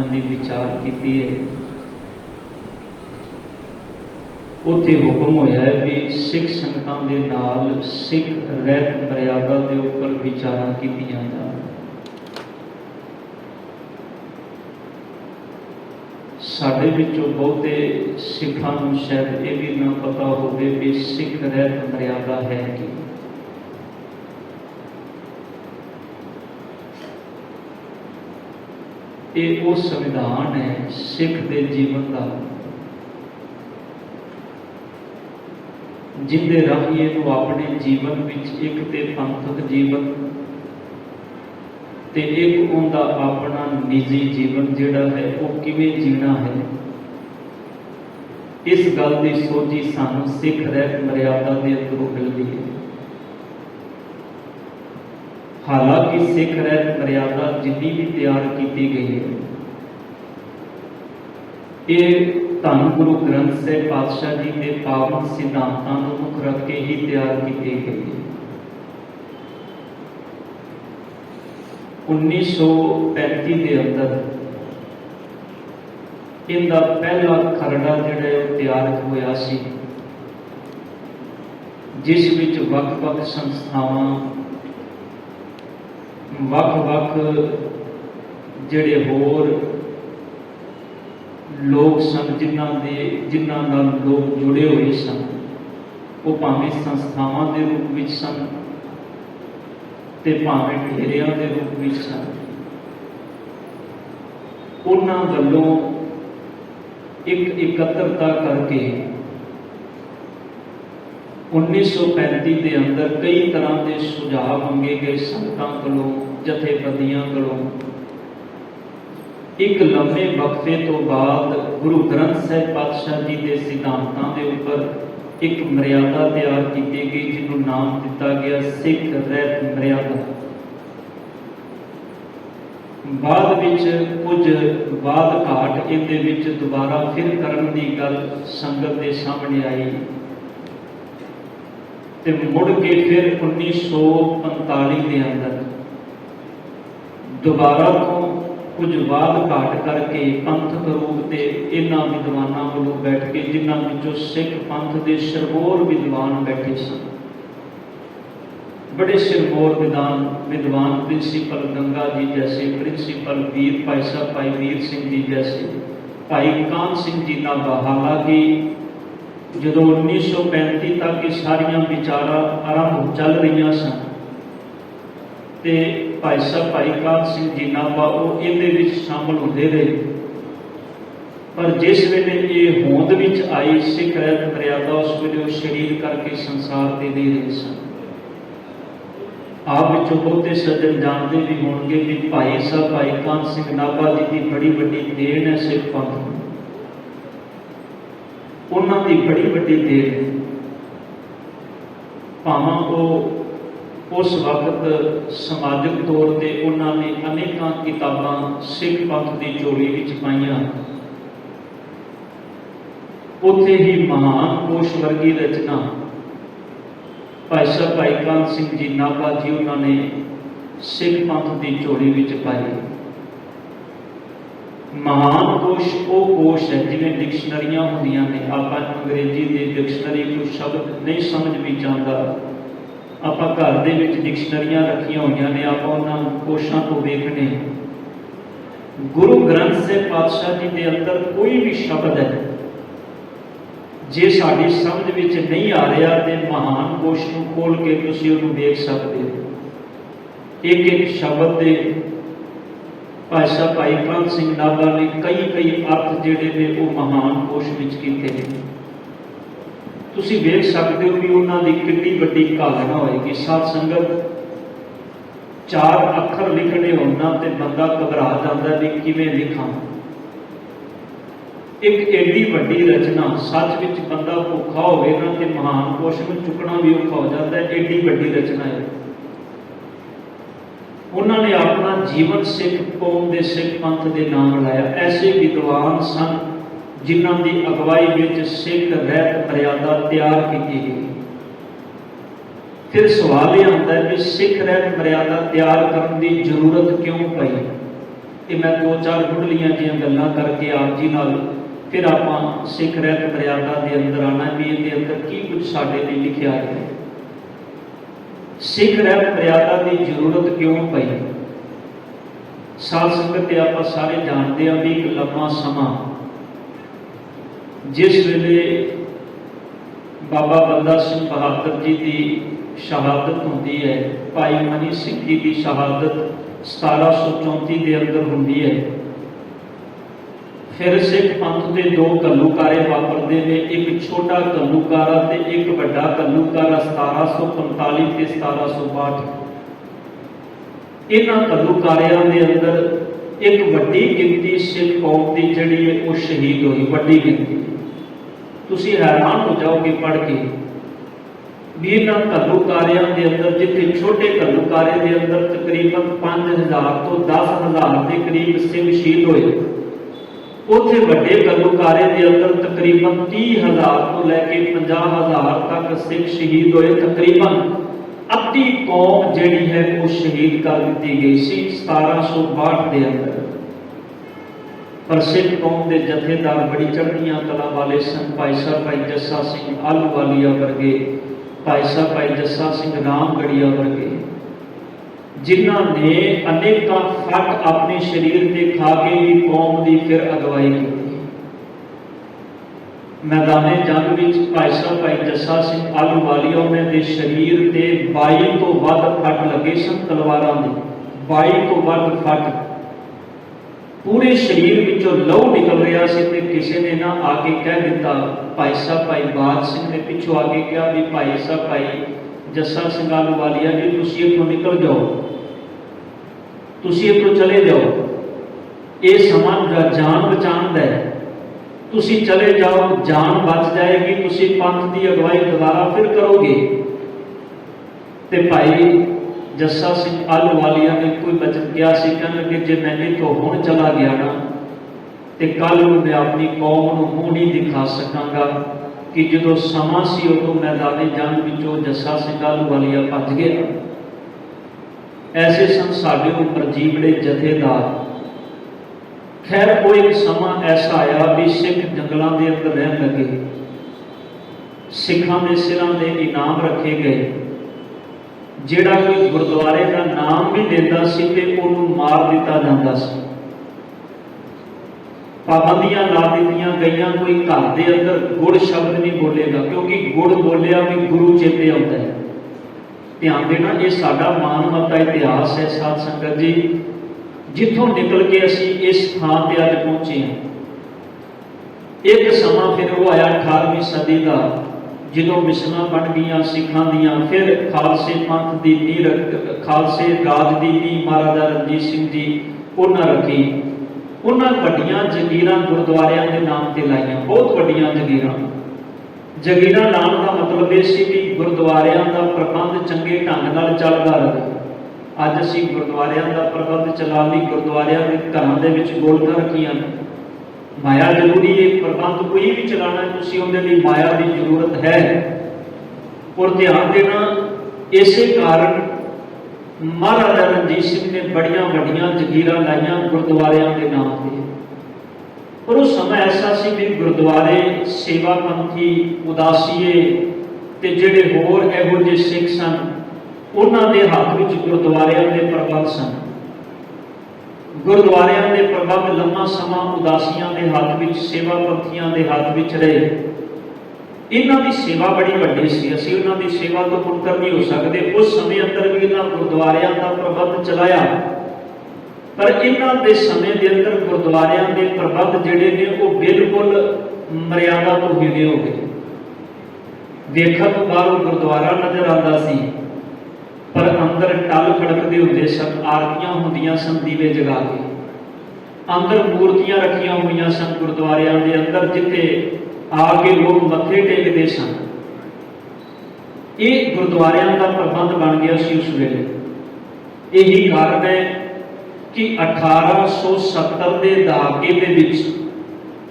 कहानियों की विचार की है। उत्थे हुक्म होया है भी सिख संगतां दे नाल सिख रहत मर्यादा के उपर विचारां कीतियां जाण। साडे विचों बहुते सिखां नूं शायद ये भी ना पता होवे भी सिख रहत मर्यादा है कि ये वो संविधान है सिख के जीवन का जिंदे राही इहनूं अपने जीवन विच एक ते पंथक जीवन ते एक उनका अपना निजी जीवन जिहड़ा है वो किवें जीना है, इस गल की सोची सानूं सिख रहत मर्यादा के अंदरों मिलती है। हालांकि सिख रहत मर्यादा जिन्नी भी तैयार की गई है ये धन गुरु ग्रंथ साहिब पातशाह जी के पावन सिद्धांतों को मुख रख के ही तैयार की गई है। 1935 के अंदर इनका पहला खरड़ा जिहड़ा तैयार होया सी, जिस विच वख-वख संस्थावां वख-वख जिहड़े होर लोग सन जिन्हां नाल लोग जुड़े हुए सन, वो भावें संस्थावां के रूप में सन ते भावें डेरियां के रूप में सन, उन्हां वल्लों एक एकत्रता करके 1935 के अंदर कई तरह के सुझाव मंगे गए संगतां कोलों, जथेबंदियां कोलों। एक लंबे वक्फे तो बाद गुरु ग्रंथ साहिब पातशाह जी के सिद्धांतों के उपर एक मर्यादा तैयार की गई जिन्हों नाम दिता गया सिख रहत मर्यादा। बाद विच कुछ बाद घाट इहदे विच दोबारा फिर करन की गल संगत के सामने आई ते मुड़ के फिर 1945 के अंदर दोबारा तो कुछ बाद घाट करके पंथक रूप से इन्हां विद्वानां वालों बैठ के जिन्हां विचों सिख पंथ के सिरमौर विद्वान बैठे सन, बड़े सिरमौर विद्वान प्रिंसीपल गंगा जी जैसे, प्रिंसीपल वीर भाई साहब भाई वीर सिंह जी जैसे, भाई कान सिंह जी नाभा। हालांकि जो 1935 तक ये सारिया विचारा आरंभ चल रही सन ते भाई साहब भाई कान सिंह जी नाभा वो इहदे शामिल होते रहे, पर जिस वेले ये होंद विच आई सिख रहत मर्यादा उस वेले शरीर करके संसार से नहीं रहे सन। आप विचों बहुते सज्जन जानते भी होंगे कि भाई साहब भाई कान सिंह नाभा जी की बड़ी वड्डी देन है सिख पंथ, उन्हां दी बड़ी वड्डी देन है। भावां वो उस वक्त समाजिक तौर पर उन्होंने अनेक किताबां सिख पंथ की झोली विच पाईयां, उत्थे ही महान कोश वर्गी रचना भाई साहब भाई कान सिंह जी नाभा जी उन्होंने सिख पंथ की झोली विच पाई। महान कोश वो कोश है जिवें डिक्शनरियां होंदियां ने, आप अंग्रेजी की डिक्शनरी कोई शब्द नहीं समझ भी जाता, आप घर दे विच डिक्शनरियां रखियां हुई ने, आप उन्हां कोशां को वेखने। गुरु ग्रंथ साहिब पातशाह जी के अंदर कोई भी शब्द है जे साडी समझ विच नहीं आ रहा तो महान कोश नूं खोल के तुसीं उहनूं वेख सकते हो। एक एक शब्द दे भाई साहब भाई कान सिंह नाभा ने कई कई अर्थ जिहड़े ने वो महान कोश विच कीते ने। तुसीं वेख सकते हो कि उन्हां दी कितनी वड्डी घालना होएगी। साध संगत 4 अखर लिखने होना तो बंदा घबरा जाता भी किवें लिखां। एक एडी वड्डी रचना सच विच बंदा भुखा होवे ना ते महान कोश नूं चुकना भी औखा हो जाता है, एडी वड्डी रचना है। उन्होंने अपना जीवन सिख कौम के सिख पंथ के नाम लाया। ऐसे विद्वान सन जिन्हां की अगवाई में सिख रहत मर्यादा तैयार की गई। फिर सवाल यह आता है कि सिख रहत मर्यादा तैयार करने की जरूरत क्यों पई। कि मैं 2-4 गुढ़लियां जिहियां गल्लां करके आप जी नाल फिर आपां सिख रहत मर्यादा के अंदर आना भी इहदे अंदर की कुछ साडे लई लिखिआ है। सिख रहत मर्यादा की जरूरत क्यों पई? साध संगत आपां सारे जानते हैं भी एक लंबा समा जिस वेले बाबा बंदा सिंह बहादुर जी की शहादत होती है, भाई मनी सिंह जी की शहादत 1734 के अंदर होती है। फिर सिख पंथ के 2 घल्लूकारे वापरते हैं, एक छोटा घल्लूकारा ते एक वड्डा घल्लूकारा 1745 ते 1762। इन्हां घल्लूकारियां दे अंदर एक वड्डी गिनती सिख कौम की जिहड़ी है वो शहीद हुई, वड्डी गिनती। तुसीं हैरान हो जाओगे पढ़ के भी इन्हां घल्लूकारियां दे अंदर जिथे छोटे घल्लूकारे दे अंदर तकरीबन 5000 तो 10,000 के करीब सिंह शहीद होए, उत्थे वड्डे घल्लूकारे दे अंदर तकरीबन 30,000 तो लैके 50,000 तक सिख शहीद होए। तकरीबन अद्धी कौम जिहड़ी है वो शहीद कर दी गई सी 1762 के अंदर। पर सिख कौम के जथेदार बड़ी चढ़दियां कला वाले सन। भाई साहब भाई जस्सा सिंह आलूवालिया वर्गे, भाई साहब भाई जस्सा सिंह रामगढ़िया वर्गे, जिन्हां ने अनेकों फट अपने शरीर से खा के भी कौम की फिर अगवाई की। मैदाने जंग विच भाई साहब भाई जस्सा सिंह आलूवालिया उन्होंने शरीर से 22 तो वध फट लगे सन तलवारां दे, 22 तो वध फट, पूरे शरीर विचों लहू निकल रहा से ते किसी ने ना आके कह दिता, भाई साहब भाई बाज सिंह ने पिछों आके कहा भी भाई साहब भाई जस्सा सिंह आलूवालिया जी तुसीं इत्थों निकल जाओ, तुसीं इत्थों चले जाओ, ये समा जान बचाने दा है, तुसीं चले जाओ, जान बच जाएगी, तुसीं पंथ की अगवाई दोबारा फिर करोगे। ते भाई जस्सा सिंह आलूवालिया ने कोई बचन किया सी, कहने लगे जे मैं इत्थों हुण चला गया ना तो कल मैं अपनी कौम को मुंह नहीं दिखा सकांगा कि जो समा सी उदों मैदाने जंग विचों जस्सा सिंह आलूवालिया भज गया। ऐसे सन साडे उपर जीवड़े जथेदार। खैर वो एक समा ऐसा आया भी सिख जंगलों के अंदर रहन लगे, सिखां के सिरां ते इनाम रखे गए, जिहड़ा कोई गुरुद्वारे का नाम भी देता सी ते उहनूं मार दिता जाता सी। पाबंदियां ला दित्तियां गईयां, कोई घर के अंदर गुड़ शब्द नहीं बोलेगा क्योंकि गुड़ बोलिया भी गुरु चेते आता है। ध्यान देना, ये साडा मानवता इतिहास है साध संगत जी, जिथों निकल के असी इस थां ते अज पहुंचे हैं। एक समा फिर वो आया 18वीं सदी का, जो मिसलां बन गई सिखां दियां, फिर खालसे पंथ की नींह, खालसे राज की नींह महाराजा रणजीत सिंह जी उन्हें रखी। उन्हें वड्डियां जगीरां गुरुद्वारियां के नाम से लाइया, बहुत वड्डियां जगीरां। जगीरां लाने का मतलब यह सी कि गुरुद्वारियां का प्रबंध चंगे ढंग नाल चलदा रहे। अज असीं गुरुद्वारियां का प्रबंध चला लई, गुरुद्वारियां के घरां दे विच गोलकां रखियां, माया जरूरी है, प्रबंध कोई भी चलाना तुसीं उहदे लई माया की जरूरत है। और ध्यान देना, इसे कारण महाराजा रणजीत सिंह ने बड़ियां वड्डियां जगीरां लाइयां गुरुद्वारियां के नाम से। पर उस समय ऐसा सी कि गुरुद्वारे सेवापंथी उदासीए ते जिहड़े होर इहो जिहे सिख सन उन्हां दे हत्थ विच गुरुद्वारियां दे प्रबंध सन। गुरुद्वारियां दे प्रबंध लंबा समा उदासियां दे हत्थ विच, सेवापंथियां दे हत्थ विच रहे। इन्हां दी सेवा बड़ी वड्डी सी, असीं उन्हां दी सेवा तो मुनकर नहीं हो सकते। उस समय अंदर भी इन्हां गुरुद्वारियां दा प्रबंध चलाया, पर इन्हां दे समय दे अंदर गुरुद्वारियां दे प्रबंध जिहड़े ने वो बिल्कुल मर्यादा तो हिले हो गए। देखण तो बाहरों गुरुद्वारा नजर आंदा सी, पर अंदर टल खड़कते होंदे सन, आरतियां होंदियां सन दीवे जगा के, अंदर मूर्तियां रखियां हुई सन गुरुद्वारियां दे अंदर, जिथे आके लोग मत्थे टेकते सन। ये गुरुद्वारियां का प्रबंध बन गया सी उस वेले। यही कारण है कि 1870 के दहाके दे विच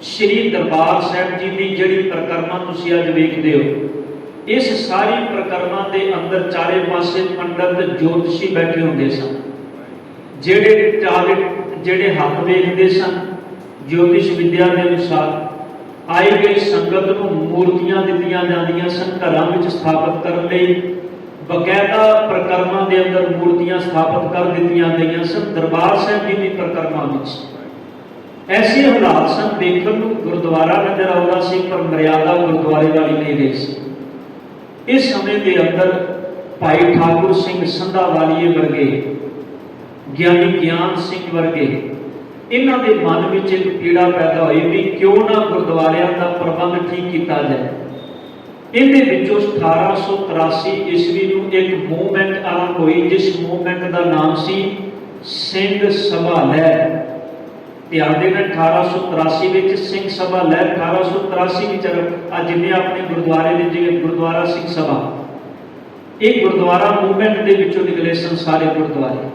श्री दरबार साहिब जी की जिहड़ी परिक्रमा तुसीं अज वेखदे हो, इस सारी परिक्रमा के अंदर चारे पासे पंडित ज्योतिषी बैठे होंगे सन, जिहड़े ਜਿਹੜੇ ਹੱਥ ਵੇਖਦੇ ਸਨ ज्योतिष विद्या के अनुसार आई गई संगत को मूर्तियां दित्तियां जांदियां सन घरां विच स्थापित करने लई बकायदा प्रकरमां दे अंदर मूर्तियां स्थापित कर दित्तियां गईयां सन दरबार साहिब जी दी प्रकरमां विच ऐसे हालात सन देखण नूं गुरुद्वारा नज़र आउंदा सी पर मर्यादा गुरुद्वारे वाली नहीं रही सी। इस समय के अंदर भाई ठाकुर सिंह संधा वालीए वर्गे ज्ञानी ज्ञान सिंह वर्गे इन्हां दे मन विच एक पीड़ा पैदा हुई भी क्यों ना गुरुद्वारियां दा प्रबंध ठीक किया जाए। इहदे विचों 1883 ईस्वी नूं एक मूवमेंट आरंभ हुई जिस मूवमेंट का नाम सी सिंह सभा लहर। ध्यान देना 1883 विच सिंह सभा लहर 1883 विच अज जिन्ने अपने गुरुद्वारे दे जिवें गुरुद्वारा सिंह सभा एक गुरुद्वारा मूवमेंट के विचों निकले सन सारे गुरुद्वारे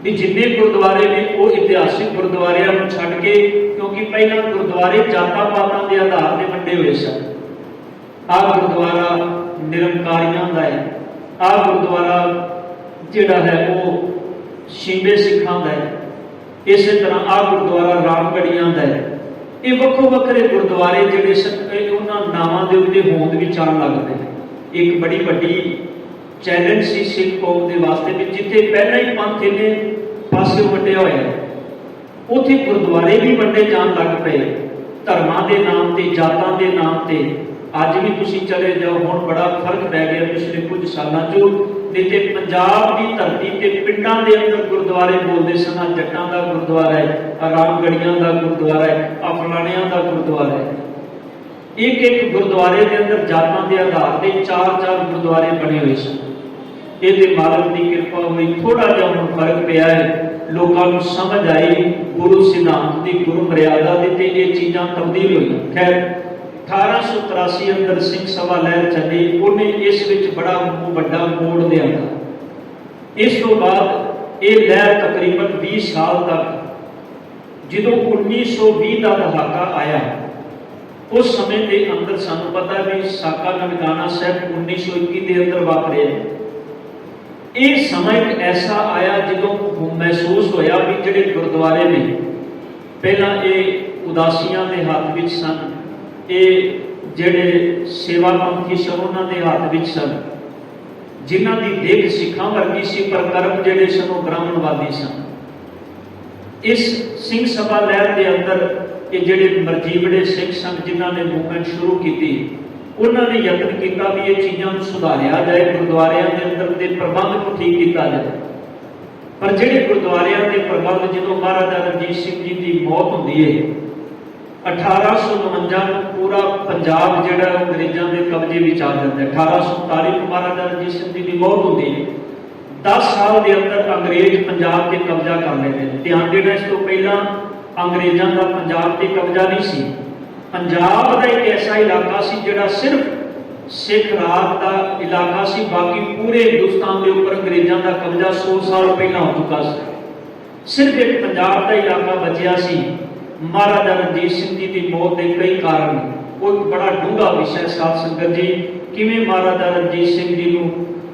भी जिन्ने गुरुद्वारे ने वो इतिहासिक गुरुद्वारियां नूं छड्ड के क्योंकि पहला गुरुद्वारे जातां पातां के आधार पर वंडे हुए सन। आ गुरुद्वारा निरंकारियां दा है, आ गुरुद्वारा जिहड़ा है वो शींबे सिखां दा है, इस तरह आ गुरुद्वारा रामगढ़ियां दा है। ये वक्रो वक्रे गुरुद्वारे जिहड़े सन उन्हां नावां दे उत्ते होंद विच आउण लग पए। एक बड़ी वड्डी चैलेंज सी सिख कौम के वास्ते भी जिथे पहला ही पंथ इन्ने पासे वंडिया होया उत्थे गुरुद्वारे भी वंडे जान लग पे धर्मां के नाम से जातां के नाम से। अज भी तुसीं चले जाओ हुण बड़ा फर्क पै गया पिछले कुछ सालों चों नहीं तो पंजाब की धरती ते पिंडां दे अंदर गुरुद्वारे बोलते सन आ जट्टां दा गुरुद्वारा है, आ रामगढ़ियां दा गुरुद्वारा है, आ फलाणियां दा गुरुद्वारा है। एक एक गुरुद्वारे के अंदर जातां के आधार पर 4-4 गुरुद्वारे बने हुए सन। ये मालक की कृपा हुई थोड़ा जहा हम फर्क पिया है लोगों को समझ आई गुरु सिद्धांत की गुरु मर्यादा की ये चीज़ां तब्दील हुई। खैर 1883 अंदर सिंह सभा लहर चली उन्हें इस विच बड़ा वड्डा मोड़ लिया। इस तो बाद ये लहर तकरीबन 20 साल तक जो 1920 का दहाका आया उस समय के अंदर सानू पता भी साका ननकाना साहब 1921 के अंदर वापरे। ये समय एक ऐसा आया जो महसूस होया भी जिहड़े गुरुद्वारे ने पहला ये उदासियां के हाथ विच सन, ये जिहड़े सेवा पंथी सन उन्हां दे हाथ विच सन, जिन्हां दी देख सिखां वर्गी सी पर कर्म जिहड़े सन वो ब्राह्मणवादी सन। इस सिंह सभा लहर के अंदर ये जिहड़े मरजीवड़े सिख सन जिन्हां ने मूवमेंट शुरू की उन्होंने यत्न किया भी ये चीज़ों को सुधारिया जाए गुरुद्वारियां के अंदर के प्रबंध को ठीक किया जाए। पर जिहड़े गुरुद्वारियां के प्रबंध जो महाराजा रणजीत सिंह जी की मौत होती है 1849 पूरा पंजाब जिहड़ा अंग्रेजों के कब्जे में आ जाता है। 1849 को महाराजा रणजीत सिंह जी की मौत होती है। 10 साल के अंदर अंग्रेज पंजाब से कब्जा कर लेते हैं। ध्यान देना इस तो पहला अंग्रेजों का पंजाब से कब्जा नहीं सी। पंजाब का एक ऐसा इलाका सी जिहड़ा सिर्फ सिख राज का इलाका सी, बाकी पूरे हिंदुस्तान के उपर अंग्रेजों का कब्जा 100 साल पहला हो चुका सी। सिर्फ एक पंजाब का इलाका बचिया सी। महाराजा रणजीत सिंह जी की मौत के कई कारण वो एक बड़ा डूंगा विषय साध संगत जी किवें महाराजा रणजीत सिंह जी को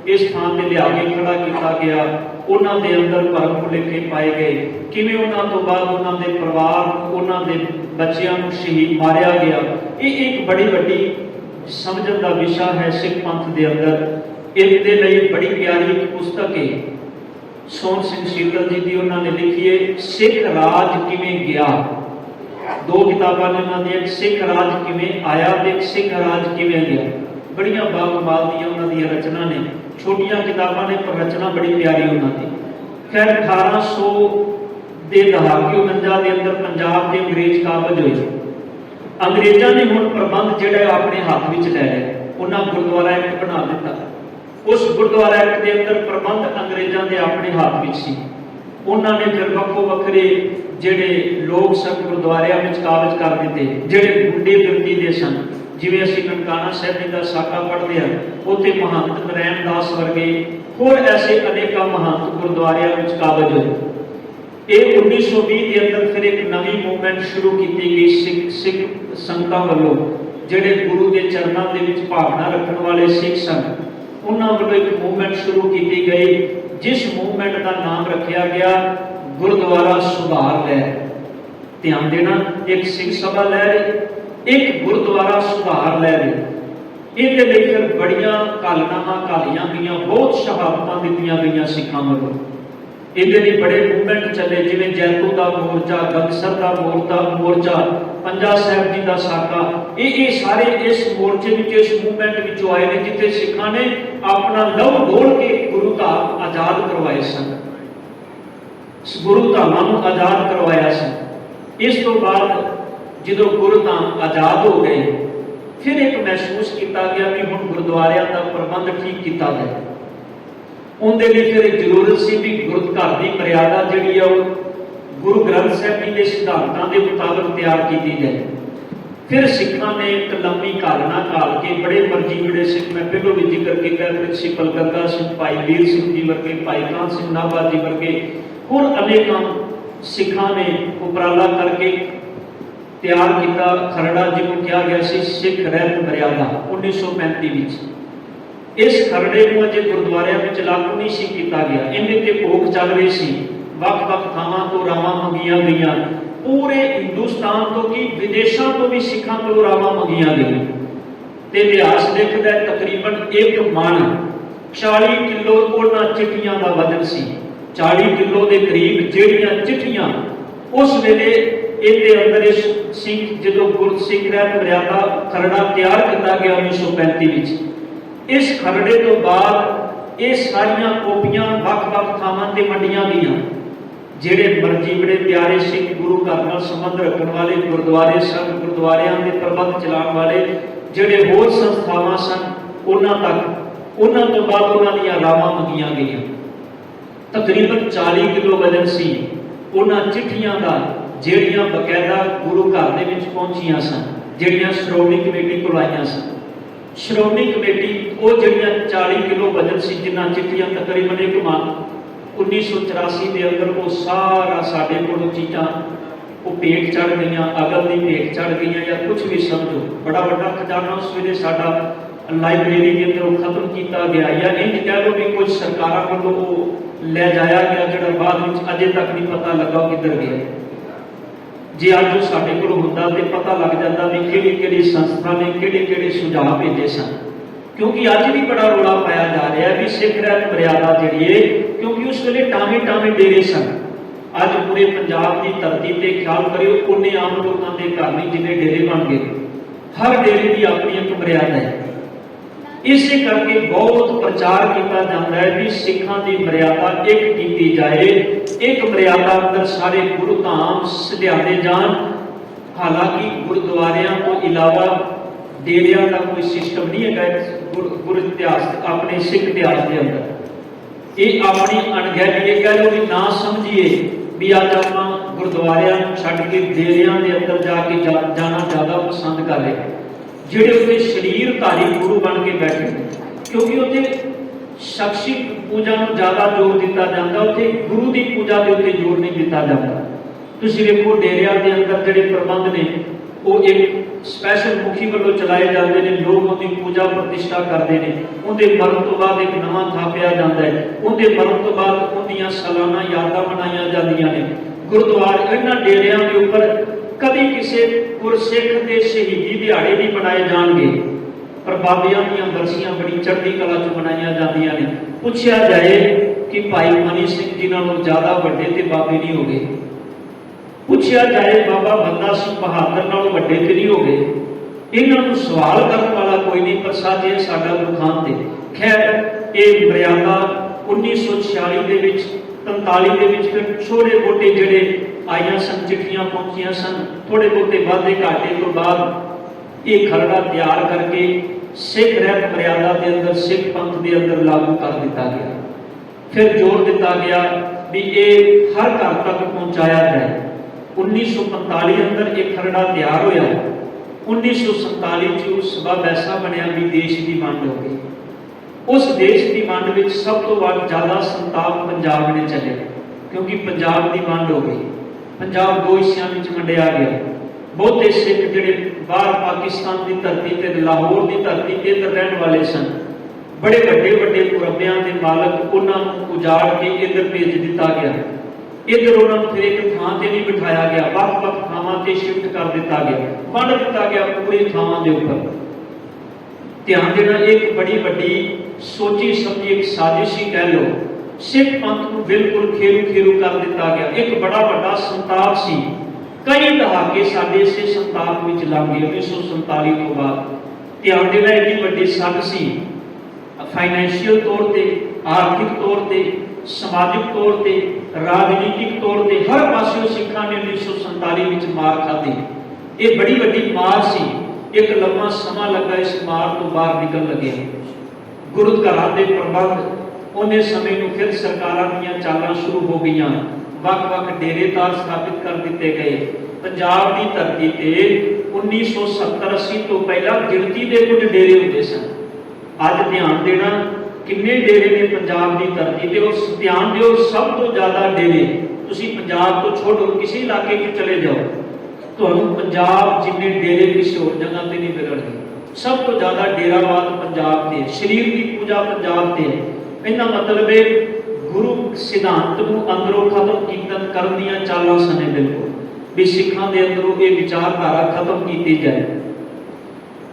इस स्थान पर लिया के खड़ा किया गया, उन्होंने अंदर भरम भुलेखे पाए गए, किवें उन्होंने तो बाद उन्होंने परिवार उन्होंने बच्चों को शहीद मारिया गया। ये एक बड़ी वड्डी समझण का विषय है सिख पंथ के अंदर। इसके लिए बड़ी प्यारी एक पुस्तक है सोहन सिंह शीतल जी की, उन्होंने लिखी है सिख राज किवें गया। 2 किताबां ने उन्होंने, एक सिख राज किवें आया ते एक सिख राज किवें गया। बड़िया बाकमाल दी उन्होंने रचना ने, छोटियां किताबां ने पर रचना बड़ी प्यारी उन्होंने। खैर 1800 के दहाके 49 के अंदर पंजाब के अंग्रेज काबज हुए। अंग्रेजों ने हुण प्रबंध जिहड़ा अपने हाथ में ले लिया। उन्होंने गुरुद्वारा एक्ट बना दिता। उस गुरुद्वारा एक्ट के अंदर प्रबंध अंग्रेजों के अपने हाथ में सी। उन्होंने फिर वक्रो वक्रे जिहड़े लोग सन गुरुद्वारियां में काबज कर दिते जिहड़े गुंडे फिरती दे सन। जिवें असीं ननकाना साहिब जी का साका पढ़ते हैं उत्थे महंत नरैण दास वर्गे होर ऐसे अनेकों महंत गुरुद्वारियां में काबज हुए। ये 1920 के अंदर फिर एक नवी मूवमेंट शुरू की गई सिख संगतां वालों जिहड़े गुरु के चरणों के विच भावना रखने वाले सिख सन। उन्होंने वालों एक मूवमेंट शुरू की गई जिस मूवमेंट का नाम रखा गया गुरुद्वारा सुधार लहर, ध्यान देना, एक सिख सभा लहर, एक गुरुद्वारा सुधार लहर। ਇਹਦੇ ਲਈ ਫਿਰ ਬੜੀਆਂ ਕਾਲਨਾਵਾਂ ਘਾਲੀਆਂ ਗਈਆਂ, ਬਹੁਤ ਸ਼ਹਾਦਤਾਂ ਦਿੱਤੀਆਂ ਗਈਆਂ ਸਿੱਖਾਂ ਵੱਲੋਂ। ਇਹਦੇ ਲਈ ਬੜੇ ਮੂਵਮੈਂਟ ਚੱਲੇ, ਜਿਵੇਂ ਜੈਤੋ ਦਾ ਮੋਰਚਾ, ਗੰਗਸਰ ਦਾ ਮੋਰਚਾ, ਪੰਜਾ ਸਾਹਿਬ ਜੀ ਦਾ ਸਾਕਾ, ਇਹ ਸਾਰੇ ਇਸ ਮੋਰਚੇ ਵਿੱਚ, ਇਸ ਮੂਵਮੈਂਟ ਵਿੱਚੋਂ ਆਏ ਨੇ, ਜਿੱਥੇ ਸਿੱਖਾਂ ਨੇ ਆਪਣਾ ਲਹੂ ਡੋਲ ਕੇ ਗੁਰੂ ਧਾਮ ਆਜ਼ਾਦ ਕਰਵਾਏ ਸਨ, ਗੁਰੂ ਧਾਮਾਂ ਨੂੰ ਆਜ਼ਾਦ ਕਰਵਾਇਆ ਸੀ। ਇਸ ਤੋਂ ਬਾਅਦ ਜਦੋਂ ਗੁਰੂ ਧਾਮ ਆਜ਼ਾਦ ਹੋ ਗਏ, ਫਿਰ ਇੱਕ ਮਹਿਸੂਸ ਕੀਤਾ ਗਿਆ ਕਿ ਹੁਣ ਗੁਰਦੁਆਰਿਆਂ ਦਾ ਪ੍ਰਬੰਧ ਠੀਕ ਕੀਤਾ ਜਾਏ। ਉਹਦੇ ਲਈ ਫਿਰ ਜ਼ਰੂਰਤ ਸੀ ਵੀ ਗੁਰੂ ਘਰ ਦੀ ਮਰਿਆਦਾ ਜਿਹੜੀ ਆ ਉਹ ਗੁਰੂ ਗ੍ਰੰਥ ਸਾਹਿਬ ਜੀ ਦੇ ਸਿਧਾਂਤਾਂ ਦੇ ਮੁਤਾਬਕ ਤਿਆਰ ਕੀਤੀ ਜਾਏ। ਫਿਰ ਸਿੱਖਾਂ ਨੇ ਇੱਕ ਲੰਮੀ ਘਾਲਣਾ ਘਾਲ ਕੇ ਬੜੇ ਮਰਜ਼ੀ ਸਿੱਖ, ਮੈਂ ਪਹਿਲੋਂ ਵੀ ਜ਼ਿਕਰ ਕੀਤਾ, ਪ੍ਰਿੰਸੀਪਲ ਗੰਗਾ ਸਿੰਘ, ਭਾਈ ਵੀਰ ਸਿੰਘ ਜੀ ਵਰਗੇ, ਭਾਈ ਕਾਨ ਸਿੰਘ ਨਾਭਾ ਜੀ ਵਰਗੇ, ਹੋਰ ਅਨੇਕਾਂ ਸਿੱਖਾਂ ਨੇ ਉਪਰਾਲਾ ਕਰਕੇ ਤਿਆਰ ਕੀਤਾ ਖਰੜਾ, ਜਿਹਨੂੰ ਕਿਹਾ ਗਿਆ ਸੀ ਸਿੱਖ ਰਹਿਤ ਮਰਿਆਦਾ 1935 ਵਿੱਚ। ਇਸ ਖਰੜੇ ਨੂੰ ਅਜੇ ਗੁਰਦੁਆਰਿਆਂ ਵਿੱਚ ਲਾਗੂ ਨਹੀਂ ਸੀ ਕੀਤਾ ਗਿਆ, ਇਹਦੇ ਤੇ ਭੋਗ ਚੱਲ ਰਹੇ ਸੀ, ਵੱਖ-ਵੱਖ ਥਾਵਾਂ ਤੋਂ ਰਾਵਾਂ ਮੰਗੀਆਂ ਗਈਆਂ, ਪੂਰੇ ਹਿੰਦੁਸਤਾਨ ਤੋਂ ਕੀ ਵਿਦੇਸ਼ਾਂ ਤੋਂ ਵੀ ਸਿੱਖਾਂ ਕੋਲ ਰਾਵਾਂ ਮੰਗੀਆਂ ਗਈਆਂ। ਤੇ ਇਤਿਹਾਸ ਲਿਖਦਾ ਤਕਰੀਬਨ 1 ਮਣ 40 ਕਿਲੋ ਉਹਨਾਂ ਚਿੱਠੀਆਂ ਦਾ ਵਜ਼ਨ ਸੀ, 40 ਕਿਲੋ ਦੇ ਕਰੀਬ ਜਿਹੜੀਆਂ ਚਿੱਠੀਆਂ ਉਸ ਵੇਲੇ ਇਹਦੇ ਅੰਦਰ ਇਸ ਸਿੰਘ ਜਦੋਂ ਗੁਰਸਿੱਖ ਰਹਿਤ ਮਰਿਆਦਾ ਖਰੜਾ ਤਿਆਰ ਕੀਤਾ ਗਿਆ 1935 ਵਿੱਚ, ਇਸ ਖਰੜੇ ਤੋਂ ਬਾਅਦ ਇਹ ਸਾਰੀਆਂ ਕਾਪੀਆਂ ਵੱਖ-ਵੱਖ ਥਾਵਾਂ ਤੇ ਵੰਡੀਆਂ ਗਈਆਂ। ਜਿਹੜੇ ਮਰਜ਼ੀ ਬੜੇ ਪਿਆਰੇ ਸਿੱਖ ਗੁਰੂ ਘਰ ਨਾਲ ਸੰਬੰਧ ਰੱਖਣ ਵਾਲੇ ਗੁਰਦੁਆਰੇ ਸਨ, ਗੁਰਦੁਆਰਿਆਂ ਦੇ ਪ੍ਰਬੰਧ ਚਲਾਉਣ ਵਾਲੇ ਜਿਹੜੇ ਹੋਰ ਸੰਸਥਾਵਾਂ ਸਨ, ਉਹਨਾਂ ਤੋਂ ਬਾਅਦ ਉਹਨਾਂ ਦੀਆਂ ਰਾਵਾਂ ਮੰਗੀਆਂ ਗਈਆਂ। ਤਕਰੀਬਨ 40 ਕਿਲੋ ਵਜ਼ਨ ਸੀ ਉਹਨਾਂ ਚਿੱਠੀਆਂ ਦਾ, ਜਿਹੜੀਆਂ ਬਕਾਇਦਾ ਗੁਰੂ ਘਰ ਦੇ ਵਿੱਚ ਪਹੁੰਚੀਆਂ ਸਨ, ਜਿਹੜੀਆਂ ਸ਼੍ਰੋਮਣੀ ਕਮੇਟੀ ਕੋਲ ਆਈਆਂ ਸਨ। ਸ਼੍ਰੋਮਣੀ ਕਮੇਟੀ ਉਹ ਜਿਹੜੀਆਂ 40 ਕਿਲੋ ਵਜ਼ਨ ਸੀ, ਜਿਨ੍ਹਾਂ ਚਿੱਠੀਆਂ ਤਕਰੀਬਨ 1 ਮਣ 1984 ਦੇ ਅੰਦਰ ਉਹ ਸਾਰਾ ਸਾਡੇ ਕੋਲ ਚੀਜ਼ਾਂ ਉਹ ਭੇਟ ਚੜ੍ਹ ਗਈਆਂ, ਅਗਲ ਦੀ ਭੇਟ ਚੜ੍ਹ ਗਈਆਂ, ਜਾਂ ਕੁਝ ਵੀ ਸਮਝੋ, ਬੜਾ ਵੱਡਾ ਖਜ਼ਾਨਾ ਉਸ ਵੇਲੇ ਸਾਡਾ ਲਾਇਬ੍ਰੇਰੀ ਦੇ ਅੰਦਰ ਉਹ ਖਤਮ ਕੀਤਾ ਗਿਆ, ਜਾਂ ਇੰਝ ਕਹਿ ਲਓ ਵੀ ਕੁਝ ਸਰਕਾਰਾਂ ਵੱਲੋਂ ਉਹ ਲੈ ਜਾਇਆ ਗਿਆ, ਜਿਹੜਾ ਬਾਅਦ ਵਿੱਚ ਅਜੇ ਤੱਕ ਨਹੀਂ ਪਤਾ ਲੱਗਾ ਕਿੱਧਰ ਗਿਆ। ਜੇ ਅੱਜ ਉਹ ਸਾਡੇ ਕੋਲ ਹੁੰਦਾ ਤੇ ਪਤਾ ਲੱਗ ਜਾਂਦਾ ਵੀ ਕਿਹੜੀ ਸੰਸਥਾ ਨੇ ਕਿਹੜੇ ਸੁਝਾਅ ਭੇਜੇ ਸਨ, ਕਿਉਂਕਿ ਅੱਜ ਵੀ ਬੜਾ ਰੌਲਾ ਪਾਇਆ ਜਾ ਰਿਹਾ ਵੀ ਸਿੱਖ ਰਹਿਤ ਮਰਿਆਦਾ ਜਿਹੜੀ ਹੈ, ਕਿਉਂਕਿ ਉਸ ਵੇਲੇ ਟਾਵੇਂ ਡੇਰੇ ਸਨ। ਅੱਜ ਪੂਰੇ ਪੰਜਾਬ ਦੀ ਧਰਤੀ ਤੇ ਖਿਆਲ ਕਰਿਓ, ਉਹਨੇ ਆਮ ਲੋਕਾਂ ਦੇ ਘਰ ਨਹੀਂ ਜਿੰਨੇ ਡੇਰੇ ਬਣ ਗਏ, ਹਰ ਡੇਰੇ ਦੀ ਆਪਣੀ ਇੱਕ ਮਰਿਆਦਾ ਹੈ। ਇਸੇ ਕਰਕੇ ਬਹੁਤ ਪ੍ਰਚਾਰ ਕੀਤਾ ਜਾਂਦਾ ਹੈ ਵੀ ਸਿੱਖਾਂ ਦੀ ਮਰਿਆਦਾ ਇੱਕ ਕੀਤੀ ਜਾਏ, ਇੱਕ ਮਰਿਆਦਾ ਅੰਦਰ ਸਾਰੇ ਗੁਰੂ ਧਾਮ ਸਜਾਏ ਜਾਣ। ਹਾਲਾਂਕਿ ਗੁਰਦੁਆਰਿਆਂ ਤੋਂ ਇਲਾਵਾ ਡੇਰਿਆਂ ਦਾ ਕੋਈ ਸਿਸਟਮ ਨਹੀਂ ਹੈਗਾ ਗੁਰ ਇਤਿਹਾਸ, ਆਪਣੇ ਸਿੱਖ ਇਤਿਹਾਸ ਦੇ ਅੰਦਰ। ਇਹ ਆਪਣੀ ਅਣਗਹਿਲੀ, ਇਹ ਕਹਿ ਲਓ ਵੀ ਨਾ ਸਮਝੀਏ ਵੀ ਅੱਜ ਆਪਾਂ ਗੁਰਦੁਆਰਿਆਂ ਨੂੰ ਛੱਡ ਕੇ ਡੇਰਿਆਂ ਦੇ ਅੰਦਰ ਜਾ ਕੇ ਜਾਣਾ ਜ਼ਿਆਦਾ ਪਸੰਦ ਕਰ ਰਹੇ, ਜਿਹੜੇ ਉੱਤੇ ਸਰੀਰਧਾਰੀ ਗੁਰੂ ਬਣ ਕੇ ਬੈਠੇ, ਕਿਉਂਕਿ ਉੱਥੇ ਸ਼ਖਸੀ ਪੂਜਾ ਨੂੰ ਜ਼ਿਆਦਾ ਜ਼ੋਰ ਦਿੱਤਾ ਜਾਂਦਾ, ਉੱਥੇ ਗੁਰੂ ਦੀ ਪੂਜਾ ਦੇ ਉੱਤੇ ਜ਼ੋਰ ਨਹੀਂ ਦਿੱਤਾ ਜਾਂਦਾ। ਤੁਸੀਂ ਵੇਖੋ ਡੇਰਿਆਂ ਦੇ ਅੰਦਰ ਜਿਹੜੇ ਪ੍ਰਬੰਧ ਨੇ ਉਹ ਇੱਕ ਸਪੈਸ਼ਲ ਮੁਖੀ ਵੱਲੋਂ ਚਲਾਏ ਜਾਂਦੇ ਨੇ, ਲੋਕ ਉਹਦੀ ਪੂਜਾ ਪ੍ਰਤਿਸ਼ਠਾ ਕਰਦੇ ਨੇ, ਉਹਦੇ ਮਰਨ ਤੋਂ ਬਾਅਦ ਇੱਕ ਨਵਾਂ ਥਾਪਿਆ ਜਾਂਦਾ ਹੈ, ਉਹਦੇ ਮਰਨ ਤੋਂ ਬਾਅਦ ਉਹਦੀਆਂ ਸਾਲਾਨਾ ਯਾਦਾਂ ਮਨਾਈਆਂ ਜਾਂਦੀਆਂ ਨੇ। ਗੁਰਦੁਆਰੇ ਇਹਨਾਂ ਡੇਰਿਆਂ ਦੇ ਉੱਪਰ ਕਦੀ ਕਿਸੇ ਗੁਰਸਿੱਖ ਦੇ ਸ਼ਹੀਦੀ ਦਿਹਾੜੇ ਨਹੀਂ ਮਨਾਏ ਜਾਣਗੇ, ਪਰ ਬਾਬਿਆਂ ਦੀਆਂ ਬਰਸੀਆਂ ਬੜੀ ਚੜ੍ਹਦੀ ਕਲਾ 'ਚ ਮਨਾਈਆਂ ਜਾਂਦੀਆਂ ਨੇ। ਪੁੱਛਿਆ ਜਾਏ ਕਿ ਭਾਈ ਮਨੀ ਸਿੰਘ ਜੀ ਨਾਲੋਂ ਜ਼ਿਆਦਾ ਵੱਡੇ ਤੇ ਬਾਬੇ ਨਹੀਂ ਹੋ ਗਏ, ਪੁੱਛਿਆ ਜਾਏ ਬਾਬਾ ਬੰਦਾ ਸਿੰਘ ਬਹਾਦਰ ਨਾਲੋਂ ਵੱਡੇ ਤੇ ਨਹੀਂ ਹੋ ਗਏ, ਇਹਨਾਂ ਨੂੰ ਸਵਾਲ ਕਰਨ ਵਾਲਾ ਕੋਈ ਨਹੀਂ, ਪਰ ਸੱਚ ਇਹ ਸਾਡਾ ਗੁਰਖਾਨ ਤੇ। ਖੈਰ ਇਹ ਮਰਿਆਦਾ 1946 ਦੇ ਵਿੱਚ 43 ਦੇ ਵਿੱਚ ਫਿਰ ਛੋਟੇ ਮੋਟੇ ਜਿਹੜੇ ਆਈਆਂ ਸਨ, ਚਿੱਠੀਆਂ ਪਹੁੰਚੀਆਂ ਸਨ, ਥੋੜੇ ਬਹੁਤੇ ਵਾਧੇ ਘਾਟੇ ਤੋਂ ਬਾਅਦ ਇਹ ਖਰੜਾ ਤਿਆਰ ਕਰਕੇ ਸਿੱਖ ਰਹਿਤ ਮਰਿਆਦਾ ਦੇ ਅੰਦਰ, ਸਿੱਖ ਪੰਥ ਦੇ ਅੰਦਰ ਲਾਗੂ ਕਰ ਦਿੱਤਾ ਗਿਆ। ਫਿਰ ਜ਼ੋਰ ਦਿੱਤਾ ਗਿਆ ਵੀ ਇਹ ਹਰ ਘਰ ਤੱਕ ਪਹੁੰਚਾਇਆ ਜਾਏ। 1945 ਅੰਦਰ ਇਹ ਖਰੜਾ ਤਿਆਰ ਹੋਇਆ। 1947 ਚ ਉਸ ਸਬਬ ਐਸਾ ਬਣਿਆ ਵੀ ਦੇਸ਼ ਦੀ ਵੰਡ ਹੋ ਗਈ। ਉਸ ਦੇਸ਼ ਦੀ ਵੰਡ ਵਿੱਚ ਸਭ ਤੋਂ ਵੱਧ ਜ਼ਿਆਦਾ ਸੰਤਾਪ ਪੰਜਾਬ ਨੇ ਚੱਲਿਆ, ਕਿਉਂਕਿ ਪੰਜਾਬ ਦੀ ਵੰਡ ਹੋ ਗਈ। ਪੰਜਾਬ ਦੋ ਹਿੱਸਿਆਂ ਵਿੱਚ ਵੰਡਿਆ ਗਿਆ। ਬਹੁਤੇ ਸਿੱਖ ਜਿਹੜੇ ਬਾਹਰ ਪਾਕਿਸਤਾਨ ਦੀ ਧਰਤੀ ਤੇ ਲਾਹੌਰ ਦੀ ਧਰਤੀ ਤੇ ਰਹਿਣ ਵਾਲੇ ਸਨ, ਬੜੇ ਵੱਡੇ ਮੁਰੱਬਿਆਂ ਦੇ ਮਾਲਕ, ਉਹਨਾਂ ਨੂੰ ਉਜਾੜ ਕੇ ਇੱਧਰ ਭੇਜ ਦਿੱਤਾ ਗਿਆ। इधर उन्होंने फिर एक थां ते नहीं बिठाया गया, ਵੱਖ-ਵੱਖ ਥਾਵਾਂ ਤੇ शिफ्ट कर दिता गया, वंड दिता गया पूरी ਥਾਵਾਂ ਦੇ ਉੱਪਰ। ध्यान देना, एक बड़ी वड्डी सोची समझी एक साजिश ही कह लो, सिख पंथ को बिल्कुल खेरू खेरू कर दिता गया। एक बड़ा वड्डा संताप सी, कई दहाके साडे इसे संताप विच लंघ गए 1947 तो बाद। ध्यान देना, एडी वड्डी सट सी, फाइनैशियल तौर पर, आर्थिक तौर पर, समाजिक तौर पर, राजनीतिक तौर पर, हर पासों सिखा ने 1947 में मार खाधी। ये बड़ी वड्डी मार सी, एक लंबा समा लगा इस मार तो बाहर निकल लगे। गुरुद्वारा के प्रबंध उन्हें समय में फिर सरकारों दी चालां शुरू हो गई, ਵੱਖ-ਵੱਖ डेरेदार स्थापित कर दिते गए। पंजाब की धरती से 1970-80 तो पहला गिनती के कुछ डेरे होंगे सन। अज ध्यान देना, किन्ने डेरे ने पंजाब की धरती से, और ध्यान दिओ सब तो ज़्यादा डेरे, तुसी पंजाब तो छोड़ो किसी इलाके में चले जाओ, ਤੁਹਾਨੂੰ पंजाब जिन्ने डेरे किसी होर जगह पर नहीं मिलणगे। सब तो ज़्यादा डेरावाद पंजाब से, शरीर की पूजा पंजाब से। इहदा मतलब है गुरु सिद्धांत को अंदरों खत्म कीर्तन करन दीयां चालां सने बिल्कुल भी सिखां दे अंदरों ये विचारधारा खत्म की जाए।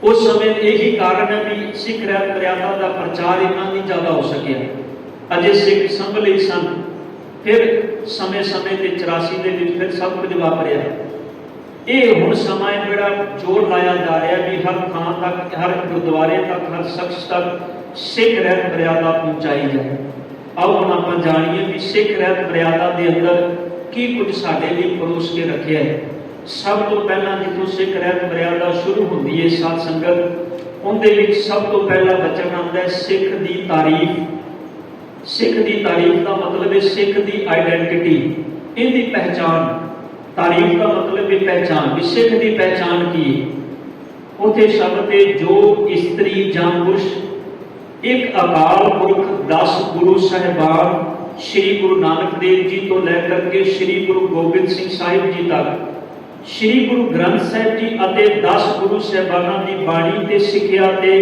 उस समय यही कारण है भी सिख रहत मर्यादा का प्रचार इन्ना नहीं ज़्यादा हो सकिया। अजे सिख संभले सन, फिर समय समय से 84 के फिर सब कुछ वापरिया। ये हुण समा जिहड़ा जोर लाया जा रहा है भी हर थां तक, हर गुरुद्वारे तक, हर शख्स तक सिख रहत मर्यादा पहुँचाई जाए। आओ हुण आपां जाणीए भी सिख रहत मर्यादा के अंदर की कुछ साडे लई परोस के रखिया है। सब तो पहला जितों सिख रहत मर्यादा शुरू होंदी है साध संगत, उनदे विच सब तो पहला वचन आंदा है सिख दी तारीफ। सिख दी तारीफ का मतलब है सिख दी आइडेंटिटी, इनकी पहचान। तारीफ का मतलब है पहचान, भी सिख की पहचान की। उथे शब्द है जो स्त्री जां पुरुष, एक अकाल पुरख 10 गुरु साहिबान श्री गुरु नानक देव जी तो लेकर के श्री गुरु गोबिंद सिंह साहिब जी तक, श्री गुरु ग्रंथ साहिब जी अते 10 गुरु साहिबाना की बाणी ते सिक्ख्या ते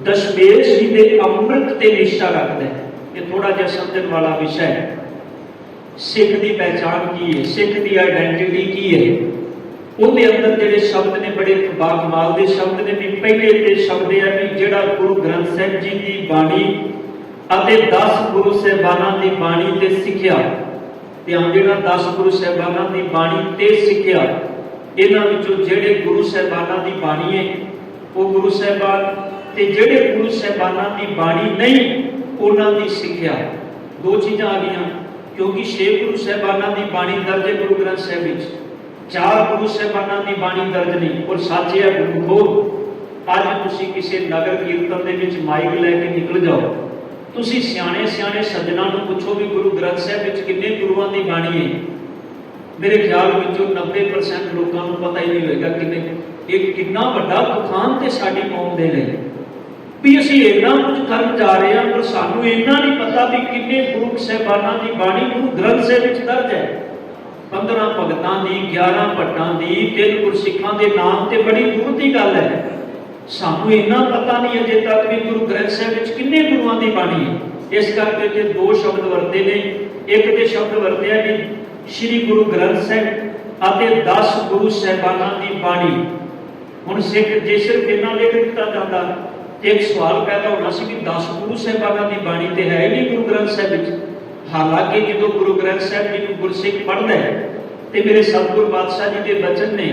दशमेश जी के अमृत ते निष्ठा रखता है। ये थोड़ा जिहा समझण वाला विषय है। सिख की पहचान की है, सिख की आइडेंटिटी की है। उनके अंदर जिहड़े शब्द ने बड़े बाकमाल के शब्द ने भी। पहले ते शब्द है भी जिहड़ा गुरु ग्रंथ साहिब जी की बाणी अते 10 गुरु साहिबाना की बाणी ते सिक्ख्या। ध्यान देना, 10 गुरु साहिबाना की बाणी ते सिक्ख्या, इन्हां विचों जिहड़े गुरु साहिबाना की बाणी है वो गुरु साहिबान, ते जिहड़े गुरु साहिबाना की बाणी नहीं उन्हां दी सिक्ख्या। दो चीज़ां आ गईयां, क्योंकि 6 गुरु साहिबाना की बाणी दर्ज है गुरु ग्रंथ साहिब विच, 4 गुरु साहिबाना की बाणी दर्ज नहीं। और सच है गुरमुखो, अज तुसीं किसी नगर कीर्तन दे विच माइक लैके निकल जाओ, तुसीं सियाणे सियाणे सज्जनां नूं पुछो भी गुरु ग्रंथ साहिब विच किन्ने गुरुआं की बाणी है। मेरे ख्याल विचों 90% लोगों को पता ही नहीं होएगा किन्ने। एक कितना वड्डा तूफान ते साडी कौम दे लई भी असीं इन्ना कुछ करन जा रहे हैं, पर सानूं इन्ना नहीं पता भी किन्ने गुरु साहिबाना की बाणी गुरु ग्रंथ साहिब विच दर्ज है। 15 भगतां दी, 11 भट्टां दी, 3 गुरसिखां दे नाम ते बड़ी दूर की गल है। सानूं इन्ना पता नहीं अजे तक भी गुरु ग्रंथ साहिब विच किन्ने गुरुआं की बाणी है। इस करके जे 2 शब्द वरते ने, एक ते शब्द वरतिया भी श्री गुरु ग्रंथ साहिब अते 10 गुरु साहिबाना की बाणी। हुण सिख जे सिर्फ इन्ना लिख दिता जाता एक सवाल पैदा होना सी कि 10 गुरु साहिबाना की बाणी तो है ही नहीं गुरु ग्रंथ साहिब विच। हालांकि जो गुरु ग्रंथ साहिब जी को गुरसिख पढ़ता है तो मेरे सतगुरु पातशाह जी के वचन ने,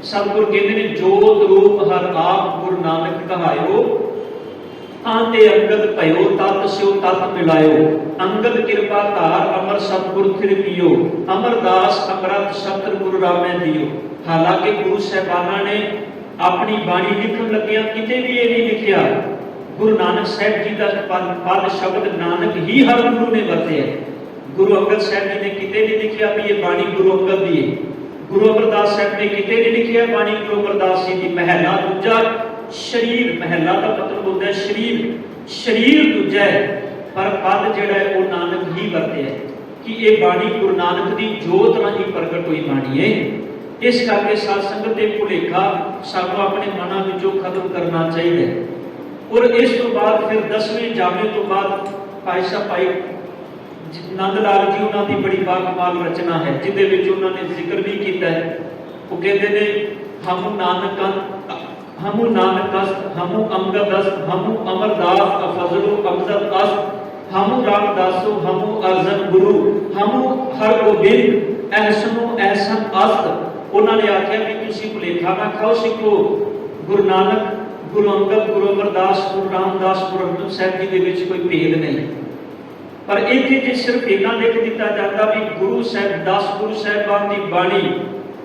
सतगुरु कहते हैं जोत रूप हर आप गुरु नानक कहायो, आते अंगद भयो तत् स्यो तत् मिलायो, अंगद कृपा धार अमर सतगुरु फिर पियो, अमरदास अमरत सतर गुरु रामै दियो। हालांकि गुरु साहिबाना ने अपनी बाणी लिखन लगिया किते भी ये नहीं लिखिया गुरु नानक साहिब जी का पद शब्द नानक ही हर गुरु ने वरते है। गुरु अंगद साहिब जी ने किते नहीं लिखिया भी ये बाणी गुरु अंगद दी है। गुरु अमरदास साहिब ने किते नहीं लिखिया बाणी गुरु अमरदास जी की। महला दूजा शरीर, महला का मतलब होता है शरीर, शरीर दूजा है पर पद जिहड़ा है वो नानक ही वरते है कि ये बाणी गुरु नानक की जोत नाल ही प्रगट हुई बाणी है। इस करके साध संगत के भुलेखा सानू अपने मनां विचों खत्म करना चाहिए। और इस तो बाद फिर 10वें जामे तो बाद भाई साहब भाई नंद लाल जी उन्होंने बड़ी बाकमाल रचना है जिदे विच उन्होंने जिक्र भी किया है। वो कहते ने हमू नानकस हमू अमगदस हमू अमरदास अफजलो अमजद अस हमू रामदासो हमू अर्जन गुरु हमू हर गोबिंद एहसनो एहसन अस्त। उन्होंने आख्या भी तुसी भुलेखा ना खाओ, सिखो गुरु नानक गुरु अंगद गुरु अमरदास गुरु रामदास गुरु अर्जन साहब जी के विच कोई भेद नहीं। पर इत्थे जे सिर्फ इन्ना लिख दिता जाता भी गुरु साहब 10 गुरु साहिबान की बाणी,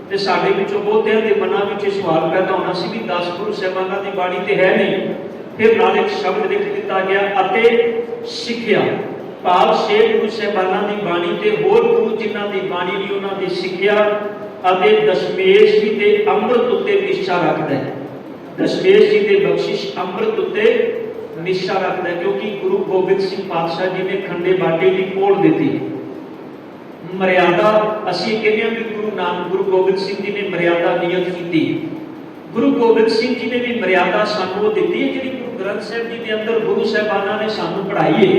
तो साडे विचों बहुतिਆਂ ਦੇ मनां विच सवाल पैदा होना सी भी 10 गुरु साहिबानां की बाणी तो है नहीं। फिर नाल एक शब्द लिख दिता गया अते सिੱਖਿਆ, भाव 6 गुरु साहिबानां की बाणी ते होर गुरु जिन्हां की बाणी नहीं उन्हां की सिੱਖਿਆ अते दशमेश जी के अमृत उत्ते निशा रखता है। दशमेश जी के बख्शिश अमृत उत्ते निशा रखता है, क्योंकि गुरु गोबिंद सिंह पातशाह जी ने खंडे बाटे की पोड़ दी मर्यादा। असीं कहते हैं कि गुरु गोबिंद सिंह जी ने मर्यादा नियत की। गुरु गोबिंद सिंह जी ने भी मर्यादा सानू दी है जी गुरु ग्रंथ साहब जी के अंदर गुरु साहिबाना ने सानू पढ़ाई है।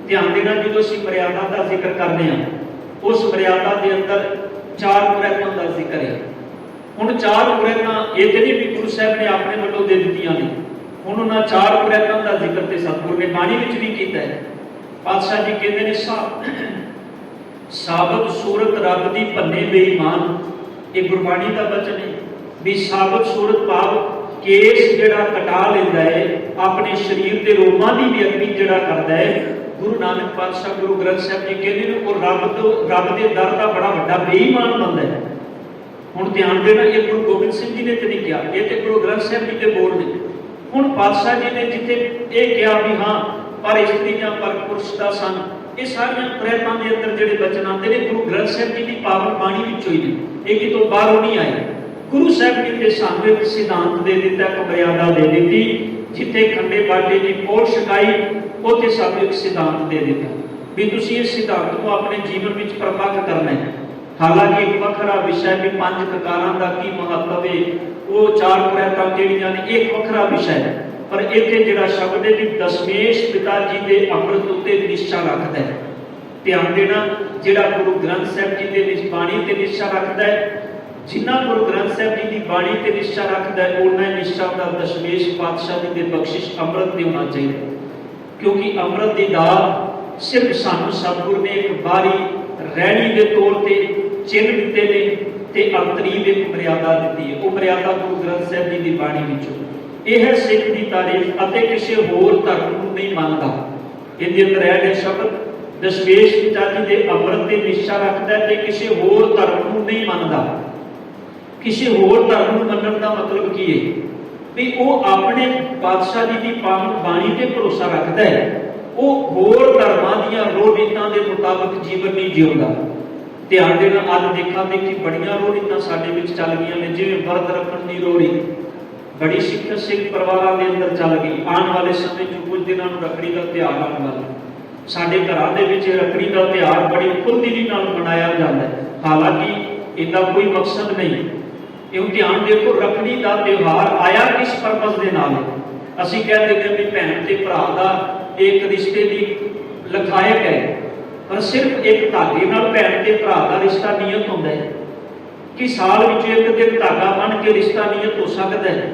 ध्यान देना जो असीं मर्यादा का जिक्र करते हैं उस मर्यादा के अंदर 4 मुरैतां का जिक्र है। हुण 4 मुरैतां ये तो नहीं भी गुरु साहब ने अपने वल्लों दे दित्तियां ने, हुण उन्हां 4 मुरैतां का जिक्र ते सतगुरु ने बाणी विच भी कीता है। पातशाह जी कहते हैं साबत सूरत रब दी भन्ने बेईमान, ये गुरबाणी का वचन है भी साबत सूरत भाव केस जिहड़ा कटा लैंदा है अपने शरीर के रोमां की भी अग्नि जिहड़ा करदा है। गुरु नानक पातशाह गुरु ग्रंथ साहब जी कहते हैं वो रब के दर का बड़ा वड्डा बेईमान बनता है। हुण ध्यान देना ये गुरु गोबिंद सिंह जी ने तो नहीं कहा, ये तो गुरु ग्रंथ साहब जी के बोल ने। हुण पातशाह जी ने जिथे ये कहा भी हाँ पर इस्त्री या पर पुरुष का सन, ये सारियां प्रैतां के अंदर जिहड़े वचन आते हैं गुरु ग्रंथ साहब जी की पावन बाणी विचों ही ने, ये कितों बाहरों नहीं आए। गुरु साहब जी ने सानू एक सिद्धांत दे दिता, एक मर्यादा दे दी, जिथे खंडे बाटे की पोड़ छकाई उत्थे सानू एक सिद्धांत दे दिता भी तुसीं इस सिद्धांत को अपने जीवन में प्रपक्ष करना है। हालांकि एक वखरा विषय भी 5 ककारां दा की महत्व है, वो 4 मुरैतां जिहड़ियां ने एक वखरा विषय है। पर इत्थे जिहड़ा शब्द है भी दशमेश पिता जी के अमृत उत्ते निशा रखता है। ध्यान देना जिहड़ा गुरु ग्रंथ साहब जी के बाणी ते निशा रखता है, जिन्ना गुरु ग्रंथ साहब जी की बाणी ते निशा रखता है उन्ना निशा का दशमेश पातशाह जी के बख्शिश अमृत ते होना चाहिए। क्योंकि अमृत की दात सिर्फ सानू सतगुरु ने एक बारी रहनी के तौर पर चिन्ह दिते ने ते अंतरीव एक मर्यादा दी है। वो मर्यादा गुरु ग्रंथ साहब जी की बाणी विचों यह सिख की तारीफ अते किसी होर धर्म को नहीं मानता। इहदे अंदर है शब्द दशमेश पिता जी के अमृत की निशा रखता है, किसी होर धर्म को नहीं मानता। किसी होर धर्म को मनण का मतलब की है भी वो अपने पातशाह जी की पावन बाणी पर भरोसा रखता है, वो होर धर्मां दीयां रोह रीतां के मुताबिक जीवन नहीं जिउंदा। ध्यान देना अज देखा देखी बड़ियां रोह रीतां साडे विच चल गईयां ने, जिवें वरत रखण दी रोह रीत बड़ी सिख परिवारों के अंदर चल गई। आने वाले समय कुछ दिनों रखड़ी का त्यौहार आने वाला, साडे घरां दे विच रखड़ी का त्यौहार बड़ी खुलदिली नाल मनाया जाता है। हालांकि इसका कोई मकसद नहीं, क्यों ध्यान देखो रखड़ी का त्यौहार आया किस परपज के नाल। असीं कह देंगे भी भैन ते भरा दा एक रिश्ते की लखायक है, पर सिर्फ एक धागे नाल भैन ते भरा का रिश्ता नियत होता है कि साल विच एक दिन धागा बन के रिश्ता नियत हो सकता है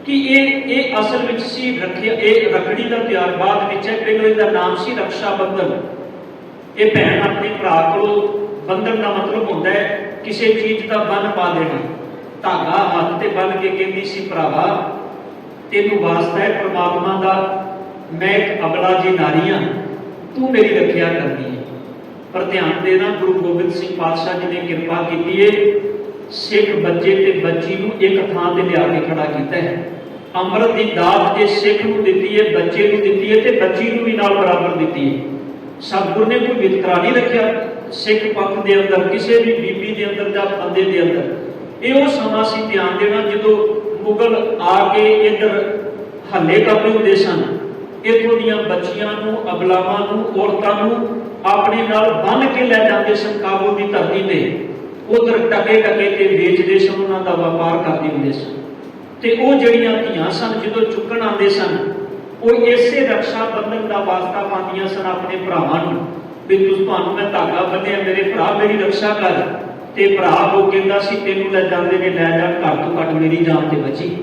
कि ये असल विच सी रखिया। ये रखड़ी का त्यौहार बाद विच है, पहले इसका नाम सी रक्षा बंधन। ये भैन अपने भरा को बंधन का मतलब होता है किसी चीज का बन पा देना। धागा हाथ से बन के कहती सी भरावा तेनू वास्ता है परमात्मा का, मैं एक अबला जी नारी हाँ, तू मेरी रखिया करनी है। पर ध्यान देना गुरु गोबिंद सिंह पातशाह जी ने कृपा की है, सिख बच्चे ते बच्ची को एक थां ते लिया के खड़ा किया है। अमृत की दात जे सिख को दी है, बच्चे को दी है, तो बच्ची को भी नाल बराबर दी है। सतगुरु ने कोई वितकरा नहीं रखा सिख पंथ के अंदर, किसी भी बीबी के अंदर या बंदे के अंदर। ये समा सी ध्यान देना जो मुगल आके इधर हल्ले करते होंगे सन, इतों दियां बच्चियां नूं, अबलावां नूं, औरतां नूं अपने नाल बन के लै जाते सन काबुल की धरती से, उधर टके टके ते बेचते सन, उन्हों का व्यापार करते होंगे सन। तो वो जड़ियां धियां सन जो चुकन आते सन, वो इसे रक्षा बंधन का वास्ता पादियां सन अपने भरावां नूं ਵੀ ਤੁਹਾਨੂੰ ਮੈਂ ਧਾਗਾ ਬੰਨਿਆ, ਮੇਰੇ ਭਰਾ ਮੇਰੀ ਰਕਸ਼ਾ ਕਰ। ਤੇ ਭਰਾ ਉਹ ਕਹਿੰਦਾ ਸੀ ਤੈਨੂੰ ਲੈ ਜਾਂਦੇ ਨੇ ਲੈ ਜਾਣ, ਘੱਟ ਤੋਂ ਘੱਟ ਮੇਰੀ ਜਾਨ ਤੇ ਬਚੀ।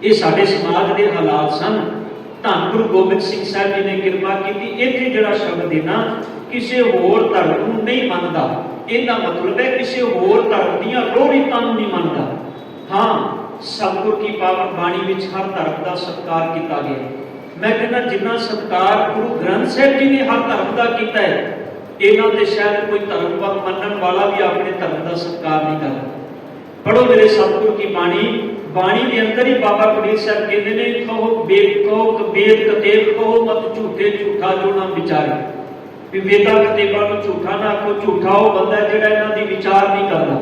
ਇਹ ਸਾਡੇ ਸਮਾਜ ਦੇ ਹਾਲਾਤ ਸਨ। ਧੰਨ ਗੁਰੂ ਗੋਬਿੰਦ ਸਿੰਘ ਸਾਹਿਬ ਜੀ ਨੇ ਕਿਰਪਾ ਕੀਤੀ। ਇੱਥੇ ਜਿਹੜਾ ਸ਼ਬਦ ਹੈ ਨਾ, ਕਿਸੇ ਹੋਰ ਧਰਮ ਨੂੰ ਨਹੀਂ ਮੰਨਦਾ, ਇਹਦਾ ਮਤਲਬ ਹੈ ਕਿਸੇ ਹੋਰ ਧਰਮ ਦੀਆਂ ਰੋਹੀਤਾਂ ਨੂੰ ਨਹੀਂ ਮੰਨਦਾ। ਹਾਂ, ਸਤਿਗੁਰ ਕੀ ਪਾਵਨ ਬਾਣੀ ਵਿੱਚ ਹਰ ਧਰਮ ਦਾ ਸਤਿਕਾਰ ਕੀਤਾ ਗਿਆ। ਮੈਂ ਕਹਿੰਦਾ ਜਿੰਨਾ ਸਤਿਕਾਰ ਗੁਰੂ ਗ੍ਰੰਥ ਸਾਹਿਬ ਜੀ ਨੇ ਹਰ ਧਰਮ ਦਾ ਕੀਤਾ ਹੈ, ਇਹਨਾਂ ਤੇ ਸ਼ਾਇਦ ਕੋਈ ਧਰਮ ਮੰਨਣ ਵਾਲਾ ਵੀ ਆਪਣੇ ਧਰਮ ਦਾ ਸਤਿਕਾਰ ਨਹੀਂ ਕਰਦਾ। ਪੜੋ ਮੇਰੇ ਸਤਿਗੁਰ ਕੀ ਬਾਣੀ। ਬਾਣੀ ਦੇ ਅੰਦਰ ਹੀ ਬਾਬਾ ਕਬੀਰ ਸਾਹਿਬ ਕਹਿੰਦੇ ਨੇ, ਕਹੋ ਵੇਦ ਕਤੇਬ ਕਹੋ ਮਤ ਝੂਠੇ, ਝੂਠਾ ਜੋ ਨਾ ਵਿਚਾਰੇ। ਵੀ ਵੇਦਾਂ ਕਤੇਬਾਂ ਨੂੰ ਝੂਠਾ ਨਾ ਆਖੋ, ਝੂਠਾ ਉਹ ਬੰਦਾ ਜਿਹੜਾ ਇਹਨਾਂ ਦੀ ਵਿਚਾਰ ਨਹੀਂ ਕਰਦਾ।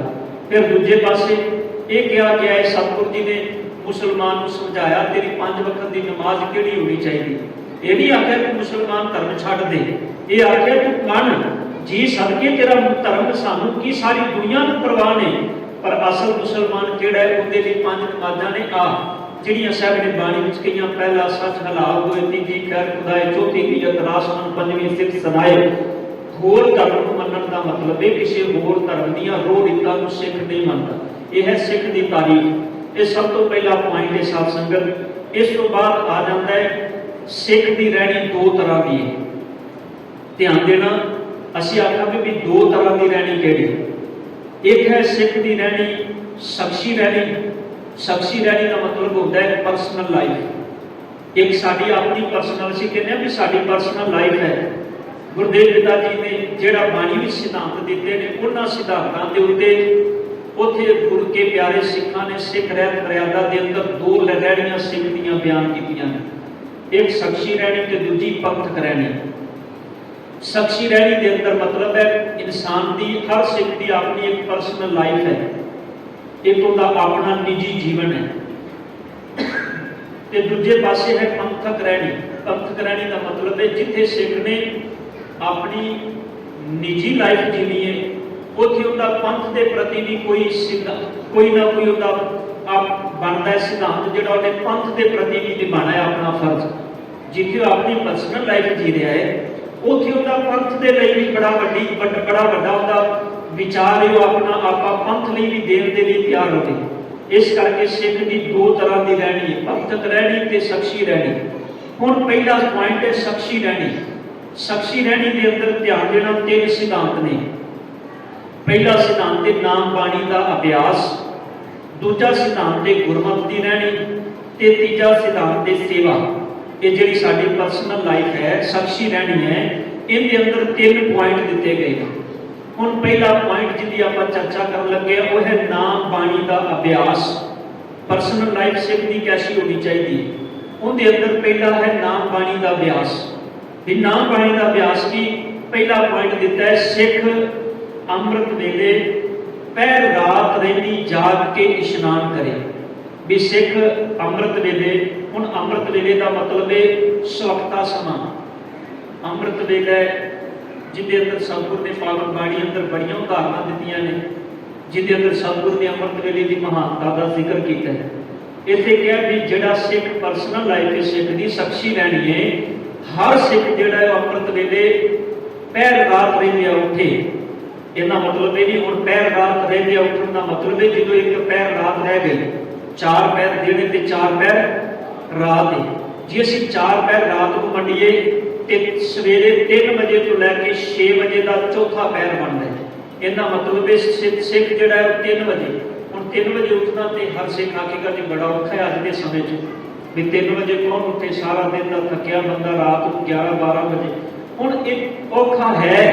ਫਿਰ ਦੂਜੇ ਪਾਸੇ ਇਹ ਕਿਹਾ ਗਿਆ ਹੈ, ਸਤਿਗੁਰ ਜੀ ਨੇ ਮੁਸਲਮਾਨ ਨੂੰ ਸਮਝਾਇਆ ਤੇਰੀ 5 ਵਕਤ ਦੀ ਨਮਾਜ਼ ਕਿਹੜੀ ਹੋਣੀ ਚਾਹੀਦੀ। ਇਹ ਨਹੀਂ ਆਖਿਆ ਕਿ ਮੁਸਲਮਾਨ ਧਰਮ ਛੱਡ ਦੇ, ਇਹ ਆਖਿਆ ਤੂੰ ਮੰਨ ਜੀ ਸਦਕੇ ਤੇਰਾ ਧਰਮ ਸਾਨੂੰ ਕੀ ਸਾਰੀ ਦੁਨੀਆ ਨੂੰ ਪਰਵਾਹ ਨੇ, ਪਰ ਅਸਲ ਮੁਸਲਮਾਨ ਕਿਹੜਾ ਹੈ, ਉਹਦੇ ਲਈ 5 ਨਮਾਜ਼ਾਂ ਨੇ ਆ ਜਿਹੜੀਆਂ ਸਾਹਿਬ ਨੇ ਬਾਣੀ ਵਿੱਚ ਕਹੀਆਂ। ਪਹਿਲਾ ਸੱਚ ਹਲਾਲ ਹੋਏ, ਤੀਜੀ ਖੈਰ ਖੁਦਾਏ, ਚੌਥੀ ਨਿਯਤ ਰਾਸਮਨ, ਪੰਜਵੀਂ ਸਿੱਖ ਸੁਣਾਏ। ਹੋਰ ਧਰਮ ਨੂੰ ਮੰਨਣ ਦਾ ਮਤਲਬ ਹੈ ਕਿਸੇ ਹੋਰ ਧਰਮ ਦੀਆਂ ਰੋਹ ਰੀਤਾਂ ਨੂੰ ਸਿੱਖ ਨਹੀਂ ਮੰਨਦਾ। ਇਹ ਹੈ ਸਿੱਖ ਦੀ ਤਾਰੀਖ। ਇਹ ਸਭ ਤੋਂ ਪਹਿਲਾ ਪੁਆਇੰਟ ਹੈ ਸਾਧ ਸੰਗਤ। ਇਸ ਤੋਂ ਬਾਅਦ ਆ ਜਾਂਦਾ ਹੈ ਸਿੱਖ ਦੀ ਰਹਿਣੀ 2 ਤਰ੍ਹਾਂ ਦੀ ਹੈ। ਧਿਆਨ ਦੇਣਾ, ਅਸੀਂ ਆਖਾਂਗੇ ਵੀ 2 ਤਰ੍ਹਾਂ ਦੀ ਰਹਿਣੀ ਕਿਹੜੀ। ਇੱਕ ਹੈ ਸਿੱਖ ਦੀ ਰਹਿਣੀ ਸ਼ਖਸੀ ਰਹਿਣੀ। ਸ਼ਖਸੀ ਰਹਿਣੀ ਦਾ ਮਤਲਬ ਹੁੰਦਾ ਹੈ ਪਰਸਨਲ ਲਾਈਫ। ਇੱਕ ਸਾਡੀ ਆਪਣੀ ਪਰਸਨਲ, ਅਸੀਂ ਕਹਿੰਦੇ ਹਾਂ ਵੀ ਸਾਡੀ ਪਰਸਨਲ ਲਾਈਫ ਹੈ। ਗੁਰਦੇਵ ਪਿਤਾ ਜੀ ਨੇ ਜਿਹੜਾ ਬਾਣੀ ਵਿੱਚ ਸਿਧਾਂਤ ਦਿੱਤੇ ਨੇ, ਉਹਨਾਂ ਸਿਧਾਂਤਾਂ ਦੇ ਉੱਤੇ ਉੱਥੇ ਗੁਰੂ ਕੇ ਪਿਆਰੇ ਸਿੱਖਾਂ ਨੇ ਸਿੱਖ ਰਹਿਤ ਮਰਿਆਦਾ ਦੇ ਅੰਦਰ 2 ਰਹਿਣੀਆਂ ਸਿੱਖ ਦੀਆਂ ਬਿਆਨ ਕੀਤੀਆਂ ਨੇ। ਇੱਕ ਸ਼ਖਸੀ ਰਹਿਣੀ ਤੇ ਦੂਜੀ ਪੰਥਕ ਰਹਿਣੀ। ਸ਼ਖਸੀ ਰਹਿਣੀ ਦੇ ਅੰਦਰ ਮਤਲਬ ਹੈ ਇਨਸਾਨ ਦੀ, ਹਰ ਸਿੱਖ ਦੀ ਆਪਣੀ ਇੱਕ ਪਰਸਨਲ ਲਾਈਫ ਹੈ, ਇੱਕ ਉਹਦਾ ਆਪਣਾ ਨਿੱਜੀ ਜੀਵਨ ਹੈ। ਤੇ ਦੂਜੇ ਪਾਸੇ ਹੈ ਪੰਥਕ ਰਹਿਣੀ। ਪੰਥਕ ਰਹਿਣੀ ਦਾ ਮਤਲਬ ਹੈ ਜਿੱਥੇ ਸਿੱਖ ਨੇ ਆਪਣੀ ਨਿੱਜੀ ਲਾਈਫ ਜੀਣੀ ਹੈ, ਉੱਥੇ ਉਹਦਾ ਪੰਥ ਦੇ ਪ੍ਰਤੀ ਵੀ ਕੋਈ ਨਾ ਕੋਈ ਉਹਦਾ ਬਣਦਾ ਹੈ ਸਿਧਾਂਤ ਜਿਹੜਾ ਉਹਨੇ ਪੰਥ ਦੇ ਪ੍ਰਤੀ ਵੀ ਨਿਭਾਉਣਾ ਹੈ ਆਪਣਾ ਫਰਜ਼। ਜਿੱਥੇ ਉਹ ਆਪਣੀ ਪਰਸਨਲ ਲਾਈਫ ਜੀ ਰਿਹਾ ਹੈ, ਉੱਥੇ ਉਹਦਾ ਪੰਥ ਦੇ ਲਈ ਵੀ ਬੜਾ ਵੱਡਾ ਉਹਦਾ ਵਿਚਾਰ ਹੈ, ਉਹ ਆਪਣਾ ਆਪਾ ਪੰਥ ਲਈ ਵੀ ਦੇਣ ਦੇ ਲਈ ਤਿਆਰ ਹੋਵੇ। ਇਸ ਕਰਕੇ ਸਿੱਖ ਦੀ 2 ਤਰ੍ਹਾਂ ਦੀ ਰਹਿਣੀ ਹੈ, ਪੰਥਕ ਰਹਿਣੀ ਤੇ ਸ਼ਖਸੀ ਰਹਿਣੀ। ਹੁਣ ਪਹਿਲਾ ਪੁਆਇੰਟ ਹੈ ਸ਼ਖਸੀ ਰਹਿਣੀ। ਸ਼ਖਸੀ ਰਹਿਣੀ ਦੇ ਅੰਦਰ ਧਿਆਨ ਦੇਣਾ 3 ਸਿਧਾਂਤ ਨੇ। ਪਹਿਲਾ ਸਿਧਾਂਤ ਹੈ ਨਾਮ ਬਾਣੀ ਦਾ ਅਭਿਆਸ, ਦੂਜਾ ਸਿਧਾਂਤ ਹੈ ਗੁਰਮਤਿ ਦੀ ਰਹਿਣੀ ਤੇ ਤੀਜਾ ਸਿਧਾਂਤ ਹੈ ਸੇਵਾ। ਇਹ ਜਿਹੜੀ ਸਾਡੀ ਪਰਸਨਲ ਲਾਈਫ ਹੈ, ਸ਼ਖਸੀ ਰਹਿਣੀ ਹੈ, ਇਹਦੇ ਅੰਦਰ 3 ਪੁਆਇੰਟ ਦਿੱਤੇ ਗਏ ਨੇ। ਹੁਣ ਪਹਿਲਾ ਪੁਆਇੰਟ ਜਿਹਦੀ ਆਪਾਂ ਚਰਚਾ ਕਰਨ ਲੱਗੇ ਆ, ਉਹ ਹੈ ਨਾਮ ਬਾਣੀ ਦਾ ਅਭਿਆਸ। ਪਰਸਨਲ ਲਾਈਫ ਸਿੱਖ ਦੀ ਕੈਸੀ ਹੋਣੀ ਚਾਹੀਦੀ। ਉਹਦੇ ਅੰਦਰ ਪਹਿਲਾ ਹੈ ਨਾਮ ਬਾਣੀ ਦਾ ਅਭਿਆਸ। ਵੀ ਨਾਮ ਬਾਣੀ ਦਾ ਅਭਿਆਸ ਕੀ, ਪਹਿਲਾ ਪੁਆਇੰਟ ਦਿੱਤਾ ਹੈ ਸਿੱਖ ਅੰਮ੍ਰਿਤ ਵੇਲੇ ਪਹਿਰ ਰਾਤ ਰਹਿੰਦੀ ਜਾਗ ਕੇ ਇਸ਼ਨਾਨ ਕਰੇ। ਵੀ ਸਿੱਖ ਅੰਮ੍ਰਿਤ ਵੇਲੇ, ਹੁਣ ਅੰਮ੍ਰਿਤ ਵੇਲੇ ਦਾ ਮਤਲਬ ਹੈ ਸਵਖਤਾ ਸਮਾਂ। ਅੰਮ੍ਰਿਤ ਵੇਲੇ ਜਿਹਦੇ ਅੰਦਰ ਸਤਿਗੁਰ ਨੇ ਪਾਵਨ ਬਾਣੀ ਅੰਦਰ ਬੜੀਆਂ ਉਦਾਹਰਨਾਂ ਦਿੱਤੀਆਂ ਨੇ, ਜਿਹਦੇ ਅੰਦਰ ਸਤਿਗੁਰ ਨੇ ਅੰਮ੍ਰਿਤ ਵੇਲੇ ਦੀ ਮਹਾਨਤਾ ਦਾ ਜ਼ਿਕਰ ਕੀਤਾ ਹੈ। ਇੱਥੇ ਕਿਹਾ ਵੀ ਜਿਹੜਾ ਸਿੱਖ ਪਰਸਨਲ ਲਾਈਫ ਹੈ, ਸਿੱਖ ਦੀ ਸ਼ਖਸੀ ਰਹਿਣੀ ਹੈ, ਹਰ ਸਿੱਖ ਜਿਹੜਾ ਹੈ ਅੰਮ੍ਰਿਤ ਵੇਲੇ ਪਹਿਰ ਰਾਤ ਰਹਿੰਦਿਆਂ ਉੱਠੇ। ਇਹਦਾ ਮਤਲਬ ਇਹ ਨਹੀਂ ਹੁਣ ਪਹਿਰ ਰਾਤ ਰਹਿੰਦਿਆਂ ਉੱਠਣ ਦਾ ਮਤਲਬ ਹੈ ਜਦੋਂ ਇੱਕ ਪਹਿਰ ਰਾਤ ਰਹਿ ਗਈ, 4 ਪਹਿਰ ਦੇਣੇ ਤੇ 4 ਪਹਿਰ ਰਾਤ ਹੈ। ਜੇ ਅਸੀਂ 4 ਪਹਿਰ ਰਾਤ ਨੂੰ ਵੰਡੀਏ ਤੇ ਸਵੇਰੇ 3 ਵਜੇ ਤੋਂ ਲੈ ਕੇ 6 ਵਜੇ ਦਾ ਚੌਥਾ ਪਹਿਰ ਬਣਦਾ ਹੈ। ਇਹਦਾ ਮਤਲਬ ਹੈ ਸਿੱਖ ਜਿਹੜਾ ਹੈ 3 ਵਜੇ, ਹੁਣ 3 ਵਜੇ ਉੱਠਣਾ ਤੇ ਹਰ ਸਿੱਖ ਆਖੇਗਾ ਜੀ ਬੜਾ ਔਖਾ ਹੈ ਅੱਜ ਦੇ ਸਮੇਂ 'ਚ, ਵੀ 3 ਵਜੇ ਕੌਣ ਉੱਠੇ, ਸਾਰਾ ਦਿਨ ਦਾ ਥੱਕਿਆ ਬੰਦਾ ਰਾਤ ਨੂੰ 11-12 ਵਜੇ। ਹੁਣ ਇਹ ਔਖਾ ਹੈ,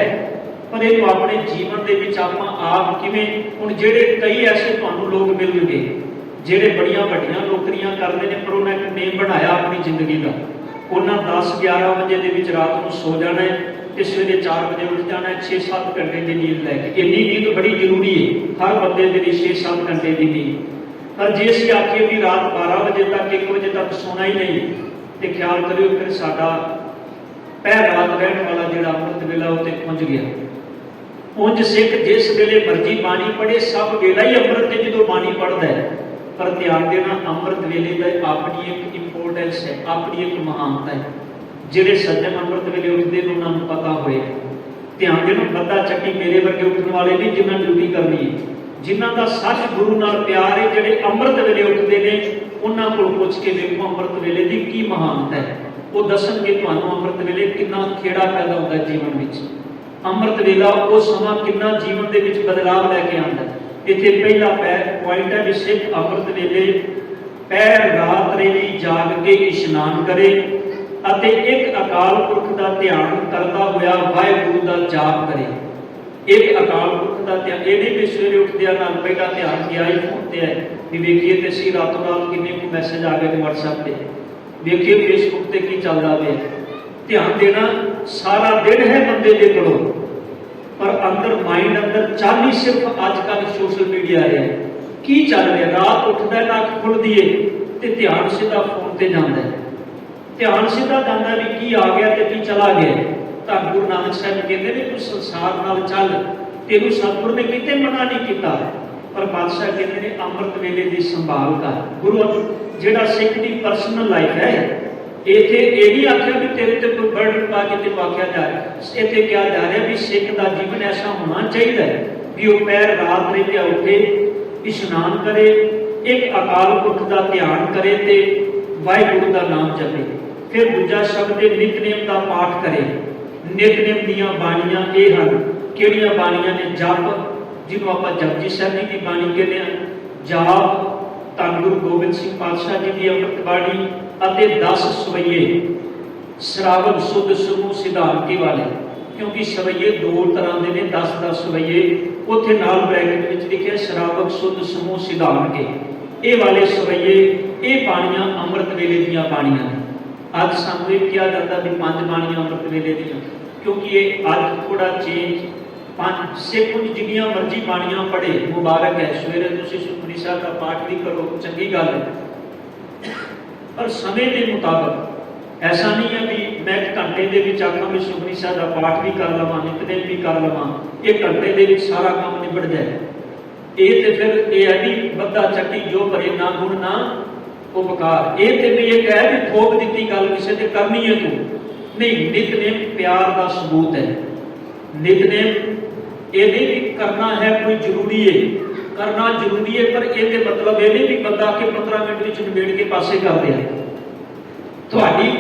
ਪਰ ਇਹਨੂੰ ਆਪਣੇ ਜੀਵਨ ਦੇ ਵਿੱਚ ਆਪਾਂ ਆਪ ਕਿਵੇਂ, ਹੁਣ ਜਿਹੜੇ ਕਈ ਐਸੇ ਤੁਹਾਨੂੰ ਲੋਕ ਮਿਲਣਗੇ ਜਿਹੜੇ ਬੜੀਆਂ ਵੱਡੀਆਂ ਨੌਕਰੀਆਂ ਕਰਦੇ ਨੇ, ਪਰ ਉਹਨਾਂ ਇੱਕ ਨੇਮ ਬਣਾਇਆ ਆਪਣੀ ਜ਼ਿੰਦਗੀ ਦਾ। ਉਹਨਾਂ 10-11 ਵਜੇ ਦੇ ਵਿੱਚ ਰਾਤ ਨੂੰ ਸੋ ਜਾਣਾ ਹੈ ਤੇ ਸਵੇਰੇ 4 ਵਜੇ ਉੱਠ ਜਾਣਾ ਹੈ 6-7 ਘੰਟੇ ਦੀ ਨੀਂਦ ਲੈ ਕੇ। ਇੰਨੀ ਨੀਂਦ ਬੜੀ ਜ਼ਰੂਰੀ ਹੈ ਹਰ ਬੰਦੇ ਦੇ ਲਈ, 6-7 ਘੰਟੇ ਦੀ ਨੀਂਦ। ਪਰ ਜੇ ਅਸੀਂ ਆਖੀਏ ਵੀ ਰਾਤ 12 ਵਜੇ ਤੱਕ 1 ਵਜੇ ਤੱਕ ਸੋਣਾ ਹੀ ਨਹੀਂ, ਤੇ ਖਿਆਲ ਕਰਿਓ ਫਿਰ ਸਾਡਾ ਪਹਿਰ ਰਾਤ ਰਹਿਣ ਵਾਲਾ ਜਿਹੜਾ ਅੰਮ੍ਰਿਤ ਵੇਲਾ ਉਹ ਤੇ ਪਹੁੰਚ ਗਿਆ। ਉਂਝ ਸਿੱਖ ਜਿਸ ਵੇਲੇ ਮਰਜ਼ੀ ਬਾਣੀ ਪੜ੍ਹੇ, ਸਭ ਵੇਲਾ ਹੀ ਅੰਮ੍ਰਿਤ ਤੇ ਜਦੋਂ ਬਾਣੀ ਪੜ੍ਹਦਾ ਹੈ। ਪਰ ਧਿਆਨ ਦੇਣਾ ਅੰਮ੍ਰਿਤ ਵੇਲੇ ਦਾ ਆਪਣੀ ਇੱਕ ਇੰਪੋਰਟੈਂਸ ਹੈ, ਆਪਣੀ ਇੱਕ ਮਹਾਨਤਾ ਹੈ। ਜਿਹੜੇ ਸੱਜਣ ਅੰਮ੍ਰਿਤ ਵੇਲੇ ਉੱਠਦੇ ਨੇ ਉਹਨਾਂ ਨੂੰ ਪਤਾ ਹੋਏ। ਧਿਆਨ ਦੇਣਾ, ਬੱਦਾ ਚੱਕੀ ਮੇਰੇ ਵਰਗੇ ਉੱਠਣ ਵਾਲੇ ਨਹੀਂ ਜਿਨ੍ਹਾਂ ਡਿਊਟੀ ਕਰਨੀ ਹੈ, ਜਿਨ੍ਹਾਂ ਦਾ ਸੱਚ ਗੁਰੂ ਨਾਲ ਪਿਆਰ ਹੈ, ਜਿਹੜੇ ਅੰਮ੍ਰਿਤ ਵੇਲੇ ਉੱਠਦੇ ਨੇ ਉਹਨਾਂ ਕੋਲ ਪੁੱਛ ਕੇ ਵੇਖੋ ਅੰਮ੍ਰਿਤ ਵੇਲੇ ਦੀ ਕੀ ਮਹਾਨਤਾ ਹੈ। ਉਹ ਦੱਸਣਗੇ ਤੁਹਾਨੂੰ ਅੰਮ੍ਰਿਤ ਵੇਲੇ ਕਿੰਨਾ ਖੇੜਾ ਪੈਦਾ ਹੁੰਦਾ ਜੀਵਨ ਵਿੱਚ। ਅੰਮ੍ਰਿਤ ਵੇਲਾ ਉਹ ਸਮਾਂ ਕਿੰਨਾ ਜੀਵਨ ਦੇ ਵਿੱਚ ਬਦਲਾਵ ਲੈ ਕੇ ਆਉਂਦਾ। ਇੱਥੇ ਪਹਿਲਾ ਪੁਆਇੰਟ ਹੈ ਵੀ ਸਿੱਖ ਅੰਮ੍ਰਿਤ ਵੇਲੇ ਪਹਿਰ ਰਾਤਰੇ ਵੀ ਜਾਗ ਕੇ ਇਸ਼ਨਾਨ ਕਰੇ ਅਤੇ ਇੱਕ ਅਕਾਲ ਪੁਰਖ ਦਾ ਧਿਆਨ ਕਰਦਾ ਹੋਇਆ ਵਾਹਿਗੁਰੂ ਦਾ ਜਾਪ ਕਰੇ। ਇੱਕ ਅਕਾਲ ਪੁਰਖ ਦਾ ਧਿਆਨ, ਇਹ ਨਹੀਂ ਵੀ ਸਵੇਰੇ ਉੱਠਦਿਆਂ ਨਾਲ ਪਹਿਲਾ ਧਿਆਨ ਗਿਆ ਹੀ ਫੋਨ ਤੇ ਹੈ ਵੀ ਵੇਖੀਏ ਤੇ ਅਸੀਂ ਰਾਤੋਂ ਰਾਤ ਕਿੰਨੇ ਕੁ ਮੈਸੇਜ ਆ ਗਏ ਨੇ WhatsApp ਤੇ, ਵੇਖੀਏ ਫੇਸਬੁੱਕ ਤੇ ਕੀ ਚੱਲਦਾ ਪਿਆ। ਧਿਆਨ ਦੇਣਾ, ਸਾਰਾ ਦਿਨ ਹੈ ਬੰਦੇ ਦੇ ਕੋਲੋਂ, ਪਰ ਅੰਦਰ ਮਾਈਂਡ ਅੰਦਰ ਚੱਲ ਹੀ ਸਿਰਫ ਅੱਜ ਕੱਲ੍ਹ ਸੋਸ਼ਲ ਮੀਡੀਆ ਹੈ। ਕੀ ਚੱਲ ਰਿਹਾ? ਰਾਤ ਉੱਠਦਾ ਨਾ ਅੱਖ ਖੁੱਲਦੀ ਏ ਤੇ ਧਿਆਨ ਸਿੱਧਾ ਫੋਨ ਤੇ ਜਾਂਦਾ ਹੈ। ਧਿਆਨ ਸਿੱਧਾ ਜਾਂਦਾ ਵੀ ਕੀ ਆ ਗਿਆ ਤੇ ਕੀ ਚਲਾ ਗਿਆ। ਤਾਂ ਗੁਰੂ ਨਾਨਕ ਸਾਹਿਬ ਕਹਿੰਦੇ ਨੇ ਤੂੰ ਸੰਸਾਰ ਨਾਲ ਚੱਲ, ਤੈਨੂੰ ਸਤਿਗੁਰੂ ਨੇ ਕਿਤੇ ਮਨਾ ਨਹੀਂ ਕੀਤਾ, ਪਰ ਬਾਦਸ਼ਾਹ ਕਹਿੰਦੇ ਨੇ ਅੰਮ੍ਰਿਤ ਵੇਲੇ ਦੀ ਸੰਭਾਲ ਕਰ। ਗੁਰੂ ਜਿਹੜਾ ਸਿੱਖ ਦੀ ਪਰਸਨਲ ਲਾਈਫ ਹੈ, ਇੱਥੇ ਇਹ ਨਹੀਂ ਆਖਿਆ ਵੀ ਤੇਰੇ ਤੇ ਕੋਈ ਬਰਡਨ ਪਾ ਕੇ ਤੇ ਆਖਿਆ ਜਾ ਰਿਹਾ। ਇੱਥੇ ਕਿਹਾ ਜਾ ਰਿਹਾ ਵੀ ਸਿੱਖ ਦਾ ਜੀਵਨ ਐਸਾ ਹੋਣਾ ਚਾਹੀਦਾ ਹੈ ਵੀ ਉਹ ਪੈਰ ਰਾਤ ਰਹਿ ਕੇ ਉੱਠੇ, ਇਸ਼ਨਾਨ ਕਰੇ, ਇੱਕ ਅਕਾਲ ਪੁਰਖ ਦਾ ਧਿਆਨ ਕਰੇ ਤੇ ਵਾਹਿਗੁਰੂ ਦਾ ਨਾਮ ਜਪੇ। ਫਿਰ ਦੂਜਾ ਸ਼ਬਦ ਹੈ ਨਿਤਨੇਮ ਦਾ ਪਾਠ ਕਰੇ। ਨਿਤਨੇਮ ਦੀਆਂ ਬਾਣੀਆਂ ਇਹ ਹਨ। ਕਿਹੜੀਆਂ ਬਾਣੀਆਂ ਨੇ? ਜਪ, ਜਿਹਨੂੰ ਆਪਾਂ ਜਪਜੀ ਸਾਹਿਬ ਜੀ ਦੀ ਬਾਣੀ ਕਹਿੰਦੇ ਹਾਂ, ਜਾਪ, ਧੰਨ ਗੁਰੂ ਗੋਬਿੰਦ ਸਿੰਘ ਪਾਤਸ਼ਾਹ ਜੀ ਦੀ ਅੰਮ੍ਰਿਤ ਬਾਣੀ ਅਤੇ 10 ਸਵਈਏ ਸ਼ਰਾਵਕ ਸੁਧ ਸਮੂਹ ਸਿਧਾਂਤੀ ਵਾਲੇ। ਕਿਉਂਕਿ ਸਵਈਏ ਦੋ ਤਰ੍ਹਾਂ ਦੇ ਨੇ, 10 ਸਵਈਏ। ਉੱਥੇ ਨਾਲ ਬ੍ਰੈਕਟ ਵਿੱਚ ਲਿਖਿਆ ਸ਼ਰਾਵਕ ਸੁਧ ਸਮੂਹ ਸਿਧਾਂਤ। ਇਹ ਵਾਲੇ ਸਵਈਏ, ਇਹ ਬਾਣੀਆਂ ਅੰਮ੍ਰਿਤ ਵੇਲੇ ਦੀਆਂ ਬਾਣੀਆਂ ਨੇ। ਅੱਜ ਸਾਨੂੰ ਇਹ ਕਿਹਾ ਜਾਂਦਾ ਵੀ 5 ਬਾਣੀਆਂ ਅੰਮ੍ਰਿਤ ਵੇਲੇ ਦੀਆਂ, ਕਿਉਂਕਿ ਇਹ ਅੱਜ ਥੋੜਾ ਚੇਂਜ। 5 ਸਿੱਖ ਜਿੰਨੀਆਂ ਮਰਜ਼ੀ ਬਾਣੀਆਂ ਪੜ੍ਹੇ ਮੁਬਾਰਕ ਹੈ, ਸਵੇਰੇ ਤੁਸੀਂ ਸੁਖਮਨੀ ਸਾਹਿਬ ਦਾ ਪਾਠ ਵੀ ਕਰੋ, ਚੰਗੀ ਗੱਲ ਹੈ, ਪਰ ਸਮੇਂ ਦੇ ਮੁਤਾਬਕ। ਐਸਾ ਨਹੀਂ ਹੈ ਵੀ ਮੈਂ 1 ਘੰਟੇ ਦੇ ਵਿੱਚ ਆਖਾਂ ਵੀ ਸੁਖਮਨੀ ਸਾਹਿਬ ਦਾ ਪਾਠ ਵੀ ਕਰ ਲਵਾਂ, ਨਿਤਨੇਮ ਵੀ ਕਰ ਲਵਾਂ, 1 ਘੰਟੇ ਦੇ ਵਿੱਚ ਸਾਰਾ ਕੰਮ ਨਿਬੜ ਜਾਏ। ਇਹ ਤੇ ਫਿਰ ਇਹ ਹੈ ਵੀ ਬੱਦਾ ਚੱਕੀ ਜੋ ਭਰੇ ਨਾ ਗੁਣ ਨਾ ਉਪਕਾਰ। ਇਹ ਤੇ ਵੀ ਇਹ ਕਹਿ ਵੀ ਠੋਕ ਦਿੱਤੀ ਗੱਲ ਕਿਸੇ ਤੇ ਕਰਨੀ ਹੈ ਤੂੰ ਨਹੀਂ। ਨਿਤਨੇਮ ਪਿਆਰ ਦਾ ਸਬੂਤ ਹੈ। ਨਿਤਨੇਮ ਇਹਦੇ ਵੀ ਕਰਨਾ ਹੈ, ਕੋਈ ਜ਼ਰੂਰੀ ਹੈ, ਕਰਨਾ ਜ਼ਰੂਰੀ ਹੈ, ਪਰ ਇਹਦੇ ਮਤਲਬ ਇਹ ਨਹੀਂ ਵੀ ਬੰਦਾ ਕਿ 15 ਮਿੰਟ ਵਿੱਚ ਨਿਬੇੜ ਕੇ ਪਾਸੇ ਕਰ ਦਿਆ। ਤੁਹਾਡੀ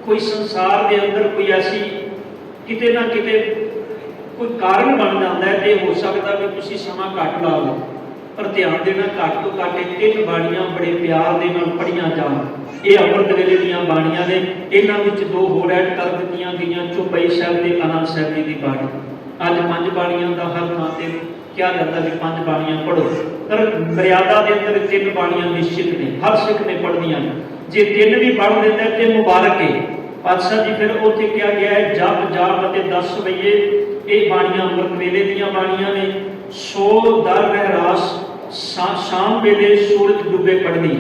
ਕੋਈ ਸੰਸਾਰ ਦੇ ਅੰਦਰ ਕੋਈ ਐਸੀ ਕਿਤੇ ਨਾ ਕਿਤੇ ਕੋਈ ਕਾਰਨ ਬਣ ਜਾਂਦਾ ਹੈ ਤੇ ਹੋ ਸਕਦਾ ਵੀ ਤੁਸੀਂ ਸਮਾਂ ਘੱਟ ਲਾ ਲਓ, ਪਰ ਧਿਆਨ ਦੇਣਾ ਘੱਟ ਤੋਂ ਘੱਟ 3 ਬਾਣੀਆਂ ਬੜੇ ਪਿਆਰ ਦੇ ਨਾਲ ਪੜ੍ਹੀਆਂ ਜਾਣ। ਇਹ ਅੰਮ੍ਰਿਤ ਵੇਲੇ ਦੀਆਂ ਬਾਣੀਆਂ ਨੇ। ਇਹਨਾਂ ਵਿੱਚ 2 ਹੋਰ ਐਡ ਕਰ ਦਿੱਤੀਆਂ ਗਈਆਂ, ਚੌਪਈ ਸਾਹਿਬ ਤੇ ਆਨੰਦ ਸਾਹਿਬ ਜੀ ਦੀ ਬਾਣੀ। ਅੱਜ 5 ਬਾਣੀਆਂ ਦਾ ਹਰ ਥਾਂ ਤੇ ਕਿਹਾ ਜਾਂਦਾ ਵੀ 5 ਬਾਣੀਆਂ ਪੜ੍ਹੋ, ਪਰ ਮਰਿਆਦਾ ਦੇ ਅੰਦਰ 3 ਬਾਣੀਆਂ ਨਿਸ਼ਚਿਤ ਨੇ, ਹਰ ਸਿੱਖ ਨੇ ਪੜ੍ਹਨੀਆਂ। ਜੇ 3 ਵੀ ਪੜ੍ਹ ਦਿੰਦਾ ਤੇ ਮੁਬਾਰਕ ਹੈ। ਪਾਤਸ਼ਾਹ ਜੀ ਫਿਰ ਉੱਥੇ ਕਿਹਾ ਗਿਆ ਹੈ ਜਪ ਜਾਪ ਅਤੇ 10 ਸਵਈਏ, ਇਹ ਬਾਣੀਆਂ ਅੰਮ੍ਰਿਤ ਵੇਲੇ ਦੀਆਂ ਬਾਣੀਆਂ ਨੇ। 100 ਦਰ ਰਹਿਰਾਸ ਸ਼ਾਮ ਵੇਲੇ ਸੂਰਜ ਡੁੱਬੇ ਪੜ੍ਹਨੀ।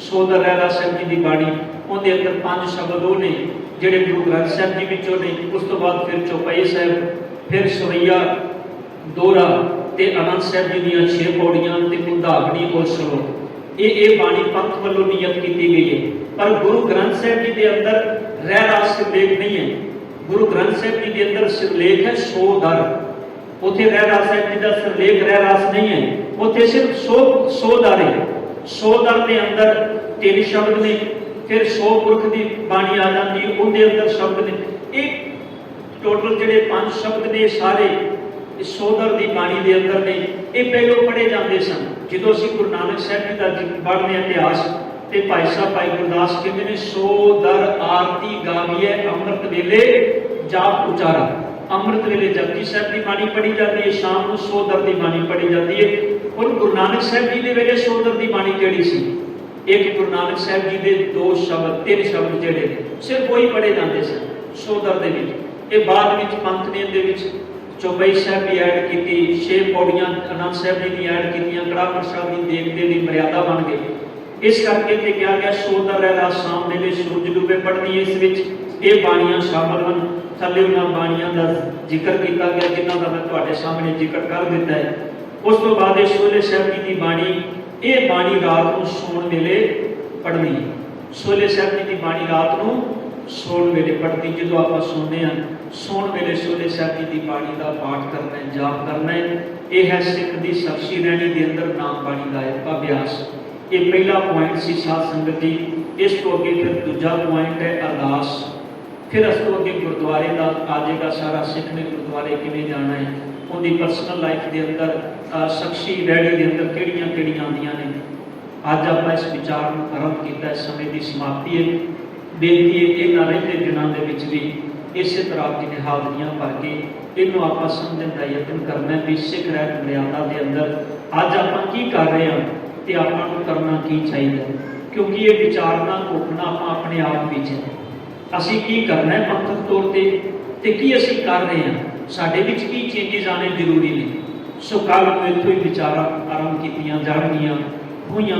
100 ਦਰ ਰਹਿਰਾਸ ਸਾਹਿਬ ਜੀ ਦੀ ਬਾਣੀ, ਉਹਦੇ ਅੰਦਰ 5 ਸ਼ਬਦ ਉਹ ਨੇ ਜਿਹੜੇ ਗੁਰੂ ਗ੍ਰੰਥ ਸਾਹਿਬ ਜੀ ਵਿੱਚੋਂ ਨੇ। ਉਸ ਤੋਂ ਬਾਅਦ ਫਿਰ ਚੌਪਈ ਸਾਹਿਬ, ਫਿਰ ਸਵਈਆ, ਦੋਹਰਾ ਤੇ ਆਨੰਦ ਸਾਹਿਬ ਜੀ ਦੀਆਂ 6 ਪੌੜੀਆਂ ਤੇ ਮੁੰਦਾਗਣੀ ਔਰ ਸ਼ਲੋਕ। ਇਹ ਬਾਣੀ ਪੰਥ ਵੱਲੋਂ ਨਿਯਤ ਕੀਤੀ ਗਈ ਹੈ। ਪਰ ਗੁਰੂ ਗ੍ਰੰਥ ਸਾਹਿਬ ਜੀ ਦੇ ਅੰਦਰ ਰਹਿਰਾਸ ਸਿਰਲੇਖ ਨਹੀਂ ਹੈ। ਗੁਰੂ ਗ੍ਰੰਥ ਸਾਹਿਬ ਜੀ ਦੇ ਅੰਦਰ ਸਿਰਲੇਖ ਹੈ 100 ਦਰ। ਉੱਥੇ ਰਹਿਰਾਸ ਸਾਹਿਬ ਜੀ ਦਾ ਸਿਰਲੇਖ ਰਹਿਰਾਸ ਨਹੀਂ ਹੈ, ਉੱਥੇ ਸਿਰਫ 100 ਦਰ ਹੈ। 100 ਦਰ ਦੇ ਅੰਦਰ 3 ਸ਼ਬਦ ਨੇ, ਫਿਰ 100 ਪੁਰਖ ਦੀ ਬਾਣੀ ਆ ਜਾਂਦੀ, ਉਹਦੇ ਅੰਦਰ ਸ਼ਬਦ ਨੇ। ਇਹ ਟੋਟਲ ਜਿਹੜੇ 5 ਸ਼ਬਦ ਨੇ ਸਾਰੇ 100 ਦਰ ਦੀ ਬਾਣੀ ਦੇ ਅੰਦਰ ਨੇ। ਇਹ ਪਹਿਲੋਂ ਪੜ੍ਹੇ ਜਾਂਦੇ ਸਨ। ਜਦੋਂ ਅਸੀਂ ਗੁਰੂ ਨਾਨਕ ਸਾਹਿਬ ਜੀ ਦਾ ਪੜ੍ਹਦੇ ਇਤਿਹਾਸ ਤੇ ਭਾਈ ਸਾਹਿਬ ਭਾਈ ਗੁਰਦਾਸ ਕਹਿੰਦੇ ਨੇ 100 ਦਰ ਆਰਤੀ ਗਾਵੀਏ ਅੰਮ੍ਰਿਤ ਵੇਲੇ ਜਾਪ ਉਚਾਰਾ। ਅੰਮ੍ਰਿਤ ਵੇਲੇ ਜਪਜੀ ਸਾਹਿਬ ਦੀ ਬਾਣੀ ਪੜ੍ਹੀ ਜਾਂਦੀ ਹੈ, ਸ਼ਾਮ ਨੂੰ 100 ਦਰ ਦੀ ਬਾਣੀ ਪੜ੍ਹੀ ਜਾਂਦੀ ਹੈ। ਹੁਣ ਗੁਰੂ ਨਾਨਕ ਸਾਹਿਬ ਜੀ ਦੇ ਵੇਲੇ 100 ਦਰ ਦੀ ਬਾਣੀ ਕਿਹੜੀ ਸੀ? ਇੱਕ ਗੁਰੂ ਨਾਨਕ ਸਾਹਿਬ ਜੀ ਦੇ 2 ਸ਼ਬਦ 3 ਸ਼ਬਦ ਜਿਹੜੇ ਨੇ ਸਿਰਫ ਉਹੀ ਪੜ੍ਹੇ ਜਾਂਦੇ ਸਨ 100 ਦਰ ਦੇ ਵਿੱਚ। ਇਹ ਬਾਅਦ ਵਿੱਚ ਪੰਥ ਨੇ ਦੇ ਵਿੱਚ ਚੌਪਈ ਸਾਹਿਬ ਦੀ ਐਡ ਕੀਤੀ, 6 ਪੌੜੀਆਂ ਆਨੰਦ ਸਾਹਿਬ ਜੀ ਦੀ ਐਡ ਕੀਤੀਆਂ, ਕੜਾਹ ਪ੍ਰਸ਼ਾਦ ਦੀ ਦੇਖਦੇ ਦੀ ਮਰਿਆਦਾ ਬਣ ਗਈ। ਇਸ ਕਰਕੇ ਤੇ ਕਿਹਾ ਗਿਆ 100 ਦਰ ਰਹਿਰਾਸ ਸ਼ਾਮ ਵੇਲੇ ਸੂਰਜ ਡੁੱਬੇ ਪੜ੍ਹਨੀ। ਇਸ ਵਿੱਚ ਇਹ ਬਾਣੀਆਂ ਸ਼ਾਮਲ ਹਨ। ਥੱਲੇ ਉਹਨਾਂ ਬਾਣੀਆਂ ਦਾ ਜ਼ਿਕਰ ਕੀਤਾ ਗਿਆ ਜਿਨ੍ਹਾਂ ਦਾ ਮੈਂ ਤੁਹਾਡੇ ਸਾਹਮਣੇ ਜ਼ਿਕਰ ਕਰ ਦਿੱਤਾ ਹੈ। ਉਸ ਤੋਂ ਬਾਅਦ ਇਹ ਸੋਲੇ ਸਾਹਿਬ ਜੀ ਦੀ ਬਾਣੀ, ਇਹ ਬਾਣੀ ਰਾਤ ਨੂੰ ਸੌਣ ਵੇਲੇ ਪੜ੍ਹਨੀ। ਸੋਲੇ ਸਾਹਿਬ ਜੀ ਦੀ ਬਾਣੀ ਰਾਤ ਨੂੰ ਸੌਣ ਵੇਲੇ ਪੜ੍ਹਦੀ, ਜਦੋਂ ਆਪਾਂ ਸੁਣਦੇ ਹਾਂ ਸੌਣ ਵੇਲੇ ਸੋਹਲੇ ਸਾਹਿਬ ਜੀ ਦੀ ਬਾਣੀ ਦਾ ਪਾਠ ਕਰਨਾ ਹੈ, ਜਾਪ ਕਰਨਾ ਹੈ। ਇਹ ਹੈ ਸਿੱਖ ਦੀ ਸ਼ਖਸੀ ਰਹਿਣੀ ਦੇ ਅੰਦਰ ਨਾਮ ਬਾਣੀ ਦਾ ਅਭਿਆਸ। ਇਹ ਪਹਿਲਾ ਪੁਆਇੰਟ ਸੀ ਸਾਧ ਸੰਗਤ ਜੀ। ਇਸ ਤੋਂ ਅੱਗੇ ਫਿਰ ਦੂਜਾ ਪੁਆਇੰਟ ਹੈ ਅਰਦਾਸ। ਫਿਰ ਇਸ ਤੋਂ ਅੱਗੇ ਗੁਰਦੁਆਰੇ ਦਾ ਆ ਜਾਏਗਾ ਸਾਰਾ। ਸਿੱਖ ਨੇ ਗੁਰਦੁਆਰੇ ਕਿਵੇਂ ਜਾਣਾ ਹੈ, ਉਹਦੀ ਪਰਸਨਲ ਲਾਈਫ ਦੇ ਅੰਦਰ ਸ਼ਖਸੀ ਰਹਿਣੀ ਦੇ ਅੰਦਰ ਕਿਹੜੀਆਂ ਕਿਹੜੀਆਂ ਆਉਂਦੀਆਂ ਨੇ। ਅੱਜ ਆਪਾਂ ਇਸ ਵਿਚਾਰ ਨੂੰ ਆਰੰਭ ਕੀਤਾ। ਇਸ ਸਮੇਂ ਦੀ ਸਮਾਪਤੀ ਹੈ। ਬੇਨਤੀ ਹੈ ਇਹਨਾਂ ਰਹਿੰਦੇ ਦਿਨਾਂ ਦੇ ਵਿੱਚ ਵੀ ਇਸੇ ਤਰ੍ਹਾਂ ਆਪ ਜੀ ਨੇ ਹਾਜ਼ਰੀਆਂ ਭਰ ਕੇ ਇਹਨੂੰ ਆਪਾਂ ਸਮਝਣ ਦਾ ਯਤਨ ਕਰਨਾ ਵੀ ਸਿੱਖ ਰਹਿਤ ਮਰਿਆਦਾ ਦੇ ਅੰਦਰ ਅੱਜ ਆਪਾਂ ਕੀ ਕਰ ਰਹੇ ਹਾਂ ਤੇ ਆਪਾਂ ਨੂੰ ਕਰਨਾ ਕੀ ਚਾਹੀਦਾ। ਕਿਉਂਕਿ ਇਹ ਵਿਚਾਰਨਾ ਘੋਖਣਾ ਆਪਾਂ ਆਪਣੇ ਆਪ ਵਿੱਚ ਹੈ। ਅਸੀਂ ਕੀ ਕਰਨਾ ਹੈ ਪੰਥਕ ਤੌਰ ਤੇ ਕੀ ਅਸੀਂ ਕਰ ਰਹੇ ਹਾਂ, ਸਾਡੇ ਵਿੱਚ ਕੀ ਚੇਂਜਿਸ ਆਉਣੇ ਜ਼ਰੂਰੀ ਨੇ। ਸੋ ਕੱਲ੍ਹ ਨੂੰ ਇੱਥੋਂ ਹੀ ਵਿਚਾਰਾਂ ਆਰੰਭ ਕੀਤੀਆਂ ਜਾਣਗੀਆਂ। ਹੋਈਆਂ